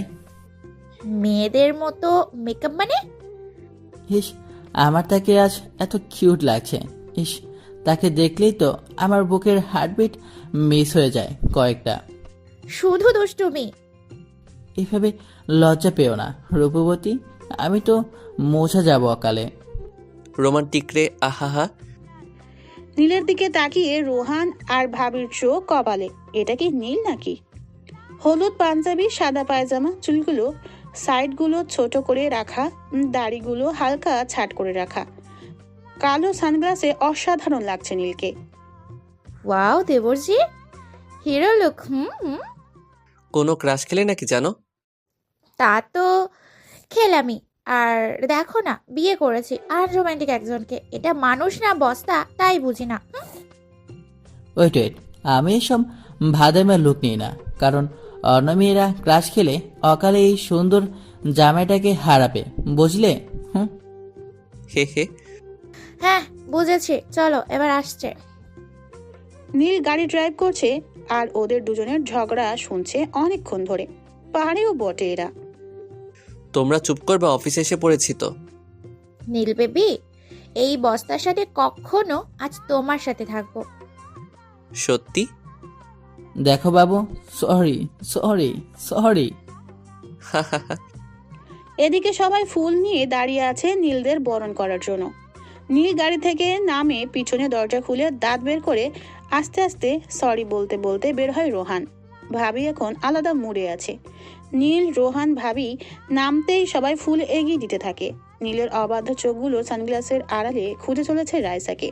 মেয়েদের মতো মেকআপ মানে? ইস, আমার তাকে আজ এত কিউট লাগছে। ইস, তাকে দেখলেই তো আমার বুকের হার্টবিট মিস হয়ে যায় কয়েকটা। শুধু দুষ্টুমি। এভাবে লজ্জা পেও না রূপবতী, আমি তো মোছা যাব অকালে। রোমান্টিক রে, আহাহা। নীলের দিকে তাকিয়ে রোহান আর ভাবির চোখ কপালে। এটা কি নীল নাকি? হলুদ পাঞ্জাবি, সাদা পায়জামা, চুলগুলো সাইডগুলো ছোট করে রাখা, দাড়িগুলো হালকা ছাট করে রাখা, কালো সানগ্লাসে অসাধারণ লাগছে নীলকে। ওয়াও দেবরজি, হিরো লুক। হুম, কোনো ক্রাশ খেলে নাকি জানো? তা তো খেলামি। আর দেখো না, বিয়ে করেছি আর রোমান্টিক একজনকে। এটা মানুষ না বস্তা, তাই বুঝি না। ওয়েট ওয়েট, আমি এসব ভাদাইমার লুক নিই না, কারণ অন্য মেয়েরা ক্রাশ খেলে অকালে এই সুন্দর জামাইটাকে হারাবে, বুঝলে? হুম। হে হে। হ্যাঁ বুঝেছি, চলো এবার আসছে। নীল গাড়ি ড্রাইভ করছে আর ওদের দুজনের ঝগড়া শুনছে অনেকক্ষণ ধরে। পাহাড়েও বটে এরা। তোমরা চুপ করবা, অফিসে এসে পড়েছি তো। নীল বেবি, এই বস্তার সাথে কখনো আজ তোমার সাথে থাকবো। সত্যি? দেখো বাবু, সরি সরি সরি। এদিকে সবাই ফুল নিয়ে দাঁড়িয়ে আছে নীলদের বরণ করার জন্য। নীল গাড়ি থেকে নামে পিছনে দরজা খুলে দাঁত বের করে আস্তে আস্তে সরি বলতে বলতে বের হয় রোহান। ভাবি এখন আলাদা মুডে আছে। নীল, রোহান, ভাবি নামতেই সবাই ফুল এগিয়ে দিতে থাকে। নীলের অবাধ্য চোখগুলো সানগ্লাসের আড়ালে খুঁজে চলেছে রাইসাকে।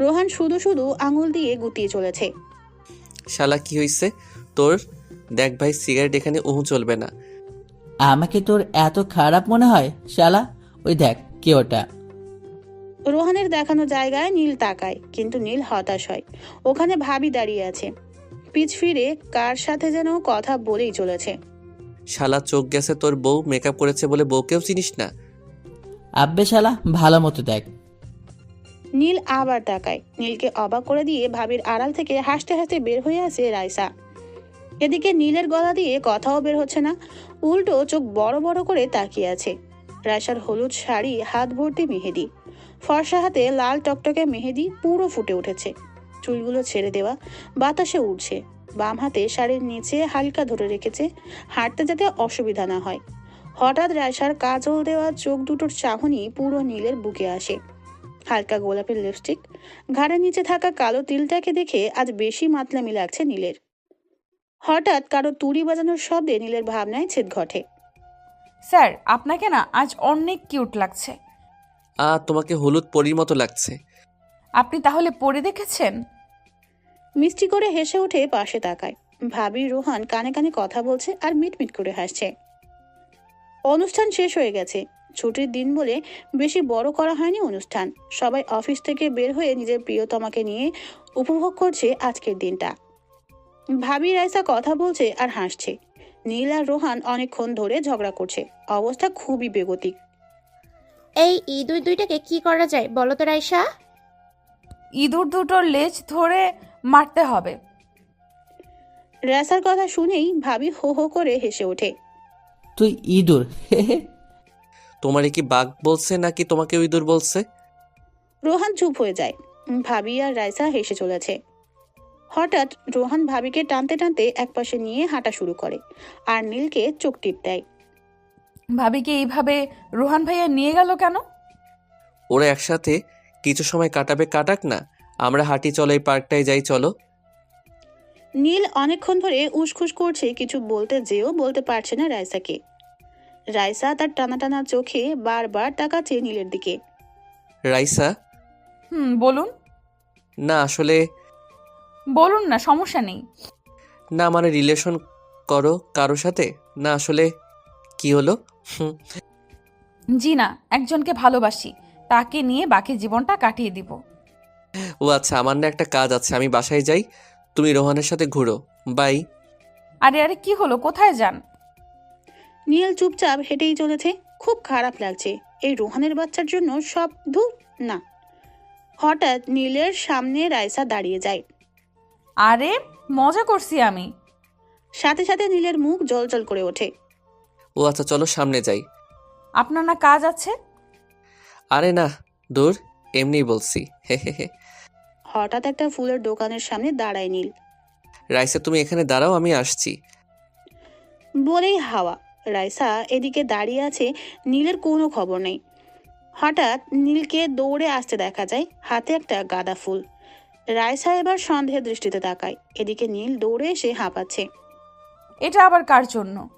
রোহান শুধু শুধু আঙুল দিয়ে গুটিয়ে চলেছে। শালা কি হইছে তোর? দেখ ভাই, সিগারেট এখানে চলবে না। আমাকে তোর এত খারাপ মনে হয় শালা? ওই দেখ কে ওটা। রোহানের দেখানো জায়গায় নীল তাকায়, কিন্তু নীল হতাশ হয়। ওখানে ভাবি দাঁড়িয়ে আছে, পিছ ফিরে কার সাথে যেন কথা বলেই চলেছে। শালা চোখ গেছে তোর, বউ মেকআপ করেছে বলে বউকেও চিনিস না? আব্বে শালা, ভালো মতো দেখ। নীল আবার তাকায়। নীলকে অবাক করে দিয়ে ভাবির আড়াল থেকে হাসতে হাসতে বের হয়ে আসে রাইসা। এদিকে নীলের গলা দিয়ে কথাও বের হচ্ছে না, উল্টো চোখ বড় বড় করে তাকিয়ে আছে। রাইসার হলুদ শাড়ি, হাত ভর্তি মেহেদি, ফর্সা হাতে লাল টকটকে মেহেদি পুরো ফুটে উঠেছে। চুলগুলো ছেড়ে দেওয়া, বাতাসে উঠছে। বাম হাতে শাড়ির নিচে হালকা ধরে রেখেছে, হাঁটতে যাতে অসুবিধা না হয়। হঠাৎ রাইসার কাজল দেওয়া চোখ দুটোর চাহনি পুরো নীলের বুকে আসে। হালকা গোলাপের লিপস্টিক, ঘাড়ের নিচে থাকা কালো তিলটাকে দেখে আজ বেশি মাতলামি লাগছে নীলের। হঠাৎ কারো তুড়ি বাজানোর শব্দে নীলের ভাবনায় ছেদ ঘটে। স্যার, আপনাকে না আজ অনেক কিউট লাগছে। তোমাকে হলুদ পরীর মতো লাগছে। আপনি তাহলে পরে দেখেছেন? মিষ্টি করে হেসে উঠে পাশে তাকায়। ভাবি রোহান কানে কানে কথা বলছে আর মিটমিট করে হাসছে। অনুষ্ঠান শেষ হয়ে গেছে। ছুটির দিন বলে বেশি বড় করা হয়নি অনুষ্ঠান। সবাই অফিস থেকে বের হয়ে নিজের প্রিয়তমাকে নিয়ে উপভোগ করছে আজকের দিনটা। ভাবি রাইসা কথা বলছে আর হাসছে। নীল আর রোহান অনেকক্ষণ ধরে ঝগড়া করছে। অবস্থা খুবই বেগতিক। এই ইঁদুর দুইটাকে কি করা যায় বলো তো রাইসা? ইঁদুর দুটোর লেজ ধরে মারতে হবে। রাইসার কথা শুনেই ভাবি হো হো করে হেসে ওঠে। তুই ইঁদুর? তোমারে কি বাঘ বলছে নাকি তোমাকে ইঁদুর বলছে? রোহান চুপ হয়ে যায়। ভাবি আর রাইসা হেসে চলেছে। হঠাৎ রোহান ভাবিকে টানতে টানতে একপাশে নিয়ে হাঁটা শুরু করে আর নীলকে চোখ টিপ দেয়। ভাবিকে এইভাবে রোহান ভাইয়া নিয়ে গেল কেন? ওরা একসাথে কিছু সময় কাটাবে, কাটাক না। আমরা হাঁটি, চলো এই পার্কটায় যাই, চলো। নীল অনেকক্ষণ ধরে উসখুস করছে, কিছু বলতে যেও বলতে পারছে না রাইসাকে। রাইসা তার টানা টানা চোখে বারবার তাকাচ্ছে নীলের দিকে। রাইসা। বলুন। না আসলে। বলুন না, সমস্যা নেই। না মানে রিলেশন করো কারো সাথে? না আসলে। কি হলো? জি না, একজনকে ভালোবাসি, তাকে নিয়ে বাকি জীবনটা কাটিয়ে দিব। ও আচ্ছা, আমার না একটা কাজ আছে, আমি বাসায় যাই। তুমি রোহানের সাথে ঘুরো। বাই। আরে আরে কি হলো, কোথায় যান? নীল চুপচাপ হেঁটেই চলেছে। খুব খারাপ লাগছে এই রোহানের বাচ্চার জন্য। সব ধুর না। হঠাৎ নীলের সামনে রাইসা দাঁড়িয়ে যায়। আরে মজা করছি আমি। সাথে সাথে নীলের মুখ জ্বলজ্বল করে ওঠে। ও আচ্ছা, চলো সামনে যাই। আপনার না কাজ আছে? আরে না, দূর, এমনিই বলছি। হে হে হে। হঠাৎ একটা ফুলের দোকানের সামনে দাঁড়ায় নীল। রাইসা তুমি এখানে দাঁড়াও, আমি আসছি। বলেই হাওয়া। রাইসা এদিকে দাঁড়িয়ে আছে, নীলের কোনো খবর নেই। হঠাৎ নীলকে দৌড়ে আসতে দেখা যায়, হাতে একটা গাঁদা ফুল। রাইসা এবার সন্দেহের দৃষ্টিতে তাকায়। এদিকে নীল দৌড়ে এসে হাঁপাচ্ছে। এটা আবার কার জন্য?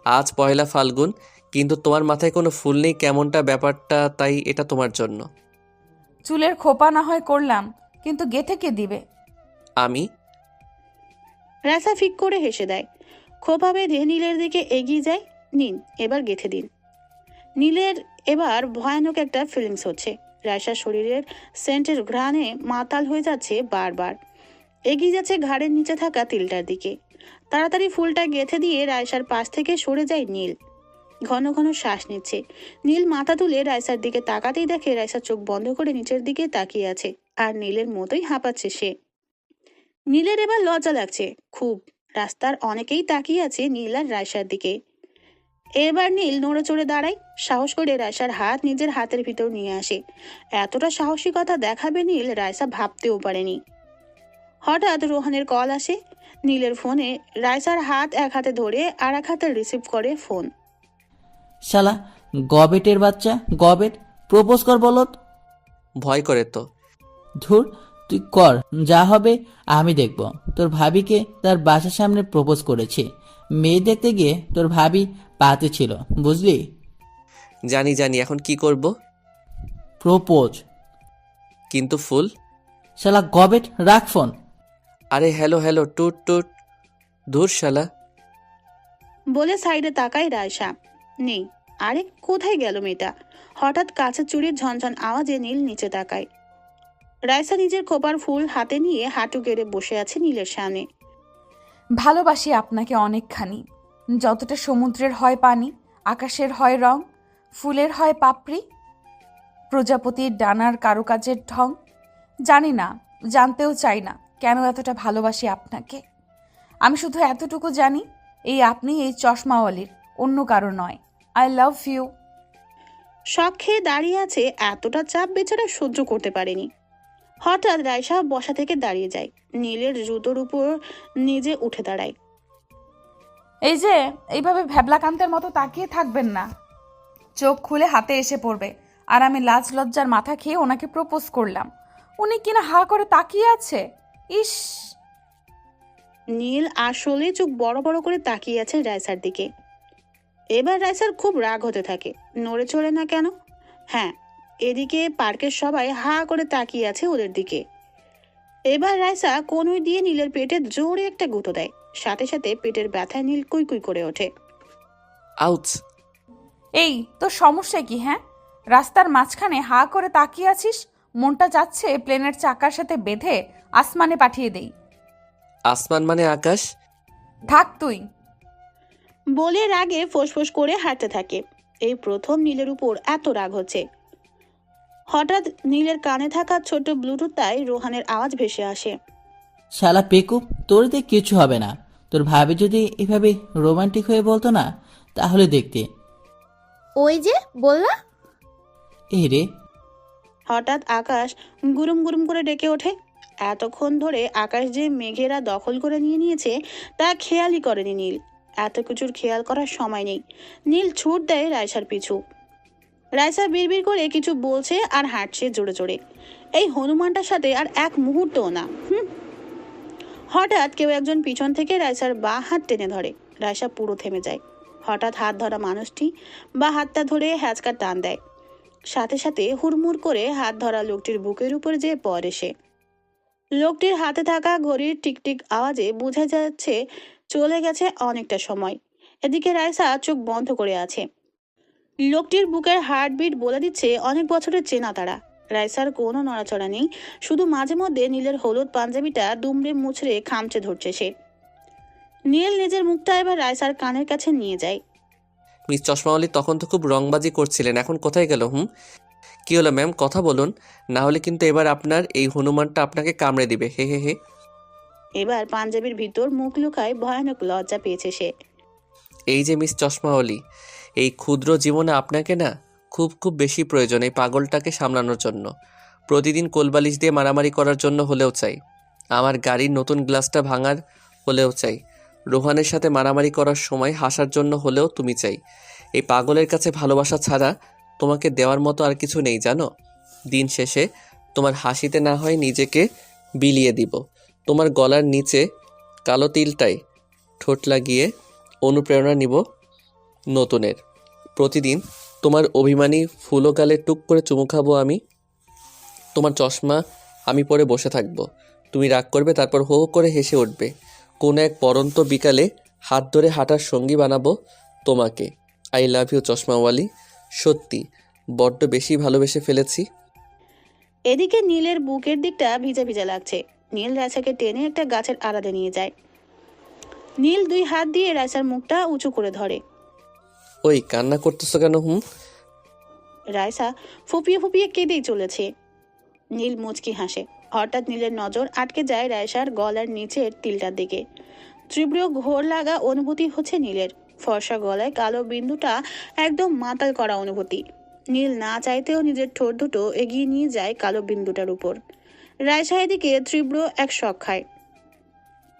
আজ পয়লা ফাল্গুন, কিন্তু তোমার মাথায় কোনো ফুল নেই, কেমনটা ব্যাপারটা, তাই এটা তোমার জন্য। চুলের খোপা না হয় করলাম, কিন্তু গেথে কে দিবে? আমি। রাইসা ফিক করে হেসে দেয়। খোপা বেঁধে নীলের দিকে এগিয়ে যায়। নিন, এবার গেথে দিন। নীলের এবার ভয়ানক একটা ফিলিংস হচ্ছে। রাইসার শরীরের সেন্টের ঘ্রাণে মাতাল হয়ে যাচ্ছে বারবার। এগিয়ে যাচ্ছে ঘাড়ের নিচে থাকা তিলটার দিকে। তাড়াতাড়ি ফুলটা গেথে দিয়ে রাইসার পাশ থেকে সরে যায় নীল। ঘন ঘন শ্বাস নিচ্ছে। নীল মাথা তুলে রাইসার দিকে তাকাতেই দেখে রাইসা চোখ বন্ধ করে নিচের দিকে তাকিয়ে আছে, আর নীলের মতোই হাঁপাচ্ছে সে। নীলের এবার লজ্জা লাগছে খুব। রাস্তার অনেকেই তাকিয়ে আছে নীল আর রাইসার দিকে। এবার নীল নড়ে চড়ে দাঁড়ায়, সাহস করে রাইসার হাত নিজের হাতের ভিতর নিয়ে আসে। এতটা সাহসিকতা দেখাবে নীল রাইসা ভাবতেও পারেনি। হঠাৎ রোহানের কল আসে। নীলের ফোনে রাইসার হাত এক হাতে ধরে আর এক হাতে রিসিভ করে ফোন। শালা গবেটের বাচ্চা, গবেট, প্রপোজ কর বলত। ভয় করে তো। ধুর, তুই কর, যা হবে আমি দেখব। তোর ভাবিকে তার বাসার সামনে প্রপোজ করেছি। মেয়ে দেখতে গিয়ে তোর ভাবি পাতে ছিল, বুঝলি? জানি জানি, এখন কি করব? প্রপোজ। কিন্তু ফুল? শালা গবেট, রাখ ফোন। আরে হ্যালো হ্যালো, টুট টুট। ধুর শালা। বলে সাইডে তাকায় রাইসা, নেই। আরে কোথায় গেল মেয়েটা? হঠাৎ কাছের চুড়ির ঝনঝন আওয়াজে নীল নিচে তাকায়। রাইসা নিজের খোপার ফুল হাতে নিয়ে হাঁটু গেড়ে বসে আছে নীলের সামনে। ভালোবাসি আপনাকে অনেকখানি। যতটা সমুদ্রের হয় পানি, আকাশের হয় রং, ফুলের হয় পাপড়ি, প্রজাপতির ডানার কারুকাজের ঢং। জানি না, জানতেও চাই না কেন এতটা ভালোবাসি আপনাকে। আমি শুধু এতটুকু জানি, এই আপনি এই চশমাওয়ালির, অন্য কারো নয়। I love you. শখ খেয়ে দাঁড়িয়ে আছে, এতটা চাপ বেচারা সহ্য করতে পারেনি। হঠাৎ রাইসা বসা থেকে দাঁড়িয়ে যায়, নীলের জুতোর উপর নিজে উঠে দাঁড়ায়। এই যে এইভাবে ভ্যাবলাকান্তের মতো তাকিয়ে থাকবেন না। চোখ খুলে হাতে এসে পড়বে। আর আমি লাজ লজ্জার মাথা খেয়ে ওনাকে প্রপোজ করলাম, উনি কিনা হা করে তাকিয়ে আছে। ইস! নীল আসলে চোখ বড় বড় করে তাকিয়ে আছে রাইসার দিকে। এবার রাইসার খুব রাগ হতে থাকে। নড়ে চড়ে না কেন? হ্যাঁ, এদিকে পার্কের সবাই হা করে তাকিয়ে আছে ওদের দিকে। এবার রাইসা কনুই দিয়ে নীলের পেটে জোরে একটা গুঁতো দেয়। সাথে সাথে পেটের ব্যথায় নীল কুই কুই করে ওঠে। আউচ! এই তোর সমস্যা কি? হ্যাঁ, রাস্তার মাঝখানে হা করে তাকিয়ে আছিস। মনটা যাচ্ছে প্লেনের চাকার সাথে বেঁধে আসমানে পাঠিয়ে দেই। আসমান মানে আকাশ? থাক তুই। বলে রাগে ফোঁসফোঁস করে হাঁটতে থাকে। এই প্রথম নীলের উপর এত রাগ হচ্ছে। হঠাৎ নীলের কানে থাকা ছোট ব্লুটুথটায় রোহানের আওয়াজ ভেসে আসে। শালা পেকু, তোর দিয়ে কিছু হবে না। তোর ভাবি যদি এভাবে রোমান্টিক হয়ে বলতো না, তাহলে দেখতে। ওই যে বললা। এই রে। হঠাৎ আকাশ গুরুম গুরুম করে ডেকে ওঠে। এতক্ষণ ধরে আকাশ যে মেঘেরা দখল করে নিয়েছে তা খেয়ালই করেনি নীল। এত কিছুর খেয়াল করার সময় নেই। নীল ছুট দেয় রাইসার পিছু। রাইসা বিড়বিড় করে কিছু বলছে আর হাঁটছে জোরে জোরে। এই হনুমানটার সাথে আর এক মুহূর্তও না। হঠাৎ কেউ একজন পিছন থেকে রাইসার বাঁ হাত টেনে ধরে। রাইসা পুরো থেমে যায়। হঠাৎ হাত ধরা মানুষটি বা হাতটা ধরে হ্যাঁচকা টান দেয়। সাথে সাথে হুড়মুড় করে হাত ধরা লোকটির বুকের উপর যেয়ে পড়ে সে। লোকটির হাতে থাকা ঘড়ির টিকটিক আওয়াজে বোঝা যাচ্ছে চলে গেছে অনেকটা সময়। এদিকে রাইসা চোখ বন্ধ করে আছে। লোকটির বুকের হার্টবিট বলে দিচ্ছে অনেক বছরের চেনা তারা। রাইসার কোনো নড়াচড়া নেই, শুধু মাঝে মধ্যে নীলের হলুদ পাঞ্জাবিটা দুমড়ে মুচড়ে খামচে ধরছে সে। নীল নিজের মুখটা এবার রাইসার কানের কাছে নিয়ে যায়। মিস চশমাওয়ালি তখন তো খুব রংবাজি করছিলেন, এখন কোথায় গেল? কি হলো ম্যাম, কথা বলুন, না হলে কিন্তু এবার আপনার এই হনুমানটা আপনাকে কামড়ে দিবে। হে হে হে। এবার পাঞ্জাবির ভিতর মুখ লুকায় ভয়ানক লজ্জা পেয়েছে সে। এই যে মিস চশমাওয়ালি, এই ক্ষুদ্র জীবনে আপনাকে না খুব খুব বেশি প্রয়োজন এই পাগলটাকে সামলানোর জন্য। প্রতিদিন কোলবালিশ দিয়ে মারামারি করার জন্য হলেও চাই, আমার গাড়ির নতুন গ্লাসটা ভাঙার হলেও চাই, রোহানের সাথে মারামারি করার সময় হাসার জন্য হলেও তুমি চাই। এই পাগলের কাছে ভালোবাসা ছাড়া তোমাকে দেওয়ার মতো আর কিছু নেই জানো। দিন শেষে তোমার হাসিতে না হয় নিজেকে বিলিয়ে দিব, তোমার গলার নিচে কালো তিলটায় ঠোঁট লাগিয়ে অনুপ্রেরণা নিব নতুনের। প্রতিদিন তোমার অভিমানী ফুলো গালে টুক করে চুমু খাবো আমি, তোমার চশমা আমি পরে বসে থাকবো, তুমি রাগ করবে, তারপর হো হো করে হেসে উঠবে। কোনো এক পরন্ত বিকালে হাত ধরে হাঁটার সঙ্গী বানাবো তোমাকে। আই লাভ ইউ চশমাওয়ালি, সত্যি বড্ড বেশি ভালোবেসে ফেলেছি। এদিকে নীলের বুকের দিকটা ভিজা ভিজা লাগছে। নীল রাইসাকে টেনে একটা গাছের আড়ালে নিয়ে যায়। নীল 2 হাত দিয়ে রাইসার মুখটা উঁচু করে ধরে। ওই কান্না করতেছো কেন? রাইসা ফুপিয়ে ফুপিয়ে কেঁদেই চলেছে। নীল মুচকি হাসে। হঠাৎ নীলের নজর আটকে যায় রাইসার গলার নিচের তিলটার দিকে। তীব্র ঘোর লাগা অনুভূতি হচ্ছে নীলের। ফর্সা গলায় কালো বিন্দুটা একদম মাতাল করা অনুভূতি। নীল না চাইতেও নিজের ঠোঁট দুটো এগিয়ে নিয়ে যায় কালো বিন্দুটার উপর। রাইসা এদিকে তীব্র এক শক খায়।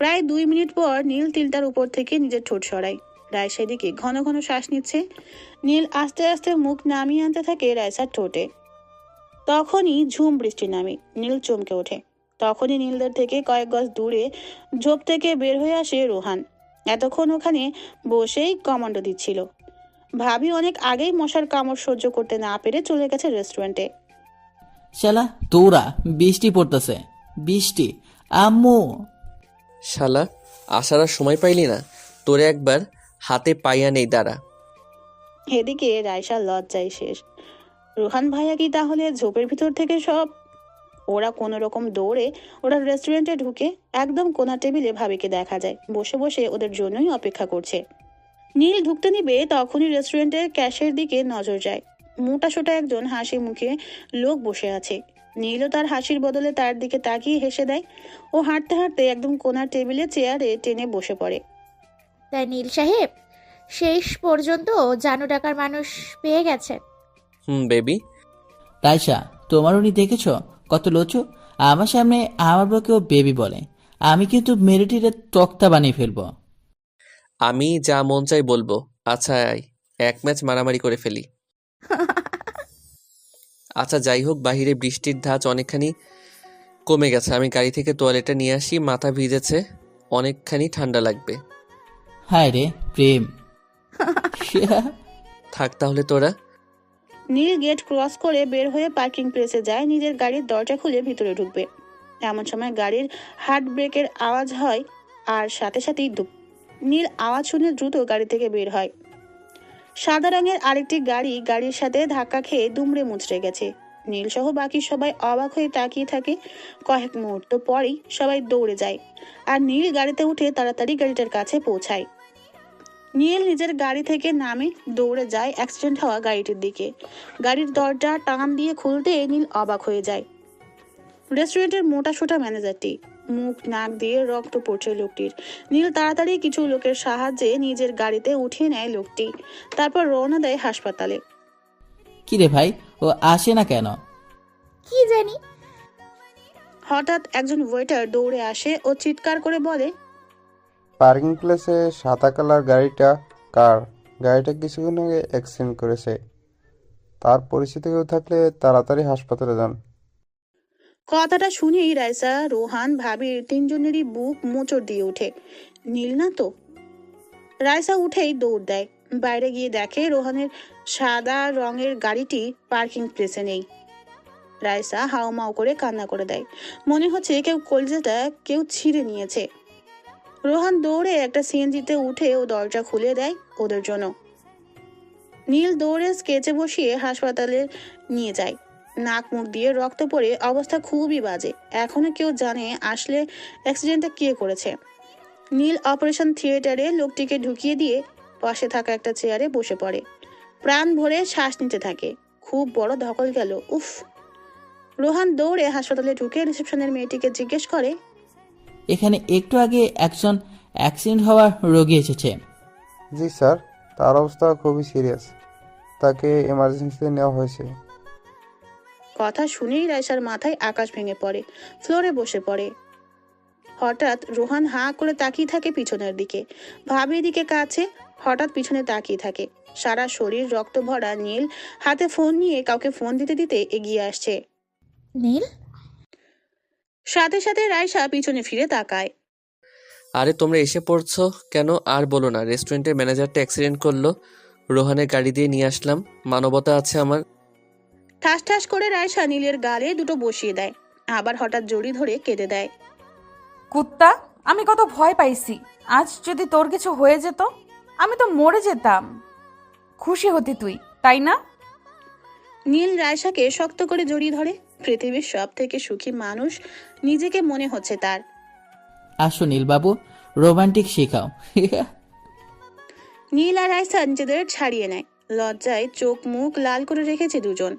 প্রায় 2 মিনিট পর নীল তিলটার উপর থেকে নিজের ঠোঁট সরায়। রাইসা এদিকে ঘন ঘন শ্বাস নিচ্ছে। নীল আস্তে আস্তে মুখ নামিয়ে আনতে থাকে রাইসার ঠোঁটে। তখনই ঝুম বৃষ্টি নামে। নীল চমকে ওঠে। তখনই নীলদের থেকে কয়েক গজ দূরে ঝোপ থেকে বের হয়ে আসে রোহান। এতক্ষণ ওখানে বসেই কমান্ডো দিচ্ছিল। ভাবি অনেক আগেই মশার কামড় সহ্য করতে না পেরে চলে গেছে রেস্টুরেন্টে। শালা তোরা, বৃষ্টি পড়তেছে, বৃষ্টি। আম্মু। শালা আসার আর সময় পাইলি না, তোরে একবার হাতে পাইয়া নেই, দাঁড়া। এদিকে রাইসা লজ্জায় শেষ। রোহান ভাইয়া কি তাহলে ঝোপের ভিতর থেকে সব? ওরা কোনো রকম দৌড়ে ওরা রেস্টুরেন্টে ঢুকে একদম কোনা টেবিলে ভাবিকে দেখা যায় বসে বসে ওদের জন্যই অপেক্ষা করছে। নীল ঢুকতে নিবে তখনই রেস্টুরেন্টের ক্যাশের দিকে নজর যায়। মোটা সোটা একজন হাসি মুখে লোক বসে আছে। নীলও তার হাসির বদলে তার দিকে তাকিয়ে হেসে দেয়। ও হাঁটতে হাঁটতে একদম কোনার টেবিলে চেয়ারে টেনে বসে পড়ে। তাই নীল সাহেব শেষ পর্যন্ত জানু টাকার মানুষ পেয়ে গেছে। বেবি। রাইসা, তোমার উনি দেখেছো কত লচু? আমার সামনে আমার বউকেও বেবি বলে। আমি কিন্তু মেরিটিরে তক্তা বানিয়ে ফেলবো। আমি যা মন চাই বলবো। আচ্ছা আয়, এক ম্যাচ মারামারি করে ফেলি। আচ্ছা যাই হোক, বাহিরে বৃষ্টির ধাঁচ অনেকখানি কমে গেছে, আমি গাড়ি থেকে তোয়ালেটা নিয়ে আসি, মাথা ভিজেছে, অনেকখানি ঠান্ডা লাগবে। হায় রে প্রেম। থাক তাহলে তোরা। নীল গেট ক্রস করে বের হয়ে পার্কিং প্লেসে যায়। নিজের গাড়ির দরজা খুলে ভিতরে ঢুকবে। এমন সময় গাড়ির হার্ট ব্রেকের আওয়াজ হয় আর সাথে সাথেই ধুপ। নীল আওয়াজ শুনে দ্রুত গাড়ি থেকে বের হয়। সাদা রঙের আরেকটি গাড়ির সাথে ধাক্কা খেয়ে দুমড়ে মুচড়ে গেছে। নীল সহ বাকি সবাই অবাক হয়ে তাকিয়ে থাকে। কয়েক মুহূর্ত পরেই সবাই দৌড়ে যায় আর নীল গাড়িতে উঠে তাড়াতাড়ি গাড়িটার কাছে পৌঁছায়। নীল নিজের গাড়ি থেকে নামে দৌড়ে যায় অ্যাক্সিডেন্ট হওয়া গাড়িটির দিকে। গাড়ির দরজা টান দিয়ে খুলতে নীল অবাক হয়ে যায়। রেস্টুরেন্টের মোটা সোটা ম্যানেজারটি, মুখ নাক দিয়ে রক্ত পড়ছে লোকটির। নীল তাড়াতাড়ি কিছু লোকের সাহায্যে নিজের গাড়িতে উঠিয়ে নেয় লোকটি। তারপর রওনা দেয় হাসপাতালে। কিরে ভাই, ও আসে না কেন? কি জানি। হঠাৎ একজন ওয়েটার দৌড়ে আসে ও চিৎকার করে বলে, পার্কিং প্লেসে সাদা কালার গাড়িটা কার? গাড়িটা কিছুক্ষণ আগে অ্যাক্সিডেন্ট করেছে। তার পরিচিত কেউ থাকলে তাড়াতাড়ি হাসপাতালে যান। কথাটা শুনেই রাইসা, রোহান, ভাবির 3 জনেরই বুক মোচড় দিয়ে ওঠে। নীল না তো। রাইসা উঠেই দৌড় দেয়। বাইরে গিয়ে দেখে রোহানের সাদা রঙের গাড়িটি পার্কিং প্লেসে নেই। রাইসা হাউমাউ করে কান্না করে দেয়। মনে হচ্ছে কলিজাটা কেউ ছিঁড়ে নিয়েছে। রোহান দৌড়ে একটা সিএনজিতে উঠে ও দরজা খুলে দেয় ওদের জন্য। নীল দৌড়ে স্কেচে বসিয়ে হাসপাতালে নিয়ে যায়। নাক মুখ দিয়ে রক্ত পড়ে অবস্থা খুবই বাজে। এখনো কেউ জানে আসলে অ্যাক্সিডেন্টটা কে করেছে। নীল অপারেশন থিয়েটারে লোকটিকে ঢুকিয়ে দিয়ে পাশে থাকা একটা চেয়ারে বসে পড়ে। প্রাণ ভরে শ্বাস নিতে থাকে। খুব বড় ধকল গেল, উফ। রোহান দৌড়ে হাসপাতালে ঢুকে রিসেপশনের মেয়েটিকে জিজ্ঞেস করে, এখানে একটু আগে একজন অ্যাক্সিডেন্ট হওয়ার রোগী এসেছে। জি স্যার, তার অবস্থা খুবই সিরিয়াস, তাকে এমার্জেন্সিতে নেওয়া হয়েছে। কথা শুনেই রাইসার মাথায় আকাশ ভেঙে পড়ে, ফ্লোরে বসে পড়ে। হঠাৎ রোহান হাঁ করে তাকিয়ে থাকে পিছনের দিকে। ভাবির দিকে কাছে, হঠাৎ পিছনে তাকিয়ে থাকে। সারা শরীর রক্ত ভরা নীল হাতে ফোন নিয়ে কাউকে ফোন দিতে দিতে এগিয়ে আসছে। নীল, সাথে সাথে রাইসা পিছনে ফিরে তাকায়। আরে তোমরা এসে পড়ছো কেন? আর বলো না, রেস্টুরেন্টের ম্যানেজারটা অ্যাক্সিডেন্ট করলো, রোহানের গাড়ি দিয়ে নিয়ে আসলাম, মানবতা আছে আমার। ঠাস ঠাস করে রাইসা নীলের গালে দুটো বসিয়ে দেয়, আবার হঠাৎ জড়ি ধরে কেঁদে দেয়। কুত্তা, আমি কত ভয় পাইছি। আজ যদি তোর কিছু হয়ে যেত, আমি তো মরে যেতাম। খুশি হতি তুই, তাই না? নীল রাইসাকে শক্ত করে জড়িয়ে ধরে। পৃথিবীর সব থেকে সুখী মানুষ নিজেকে মনে হচ্ছে তার। আসো নীলবাবু, রোমান্টিক শেখাও। নীল আর রাইসা নিজেদের ছাড়িয়ে নেয়। লজ্জায় চোখ মুখ লাল করে রেখেছে দুজন।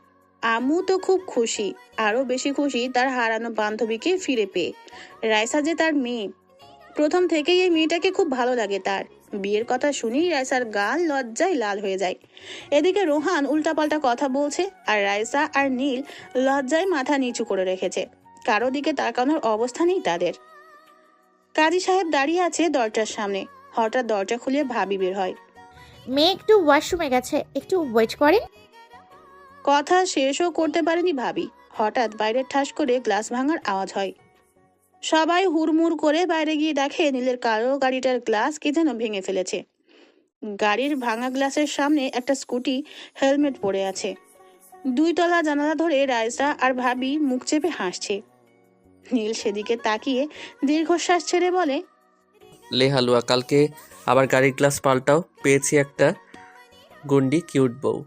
আম্মু তো খুব খুশি, আরো বেশি খুশি তার হারানো বান্ধবীকে ফিরে পেয়ে। রাইসা যে তার মেয়ে, প্রথম থেকেই এই মেয়েটাকে খুব ভালো লাগে তার। বিয়ের কথা শুনেই রাইসার গাল লজ্জায় লাল হয়ে যায়। এদিকে রোহান উল্টাপাল্টা কথা বলছে, আর রাইসা আর নীল লজ্জায় মাথা নিচু করে রেখেছে। কারো দিকে তাকানোর অবস্থা নেই তাদের। কাজী সাহেব দাঁড়িয়ে আছে দরজার সামনে। হঠাৎ দরজা খুলে ভাবি বের হয়। মেয়ে একটু ওয়াশরুমে গেছে, একটু ওয়েট করেন। কথা শেষও করতে পারেনি ভাবি, হঠাৎ বাইরে ঠাস করে গ্লাস ভাঙার আওয়াজ হয়। সবাই হুড়মুড় করে বাইরে গিয়ে দেখে নীলের কালো গাড়িটার গ্লাস কে যেন ভেঙে ফেলেছে। গাড়ির ভাঙা গ্লাসের সামনে একটা স্কুটি হেলমেট পড়ে আছে। 2 তলা জানালা ধরে রাইসা আর ভাবি মুখ চেপে হাসছে। নীল সেদিকে তাকিয়ে দীর্ঘশ্বাস ছেড়ে বলে, লে হালুয়া, কালকে আবার গাড়ির গ্লাস পাল্টাও, পেয়েছি একটা গন্ডি কিউট বউ।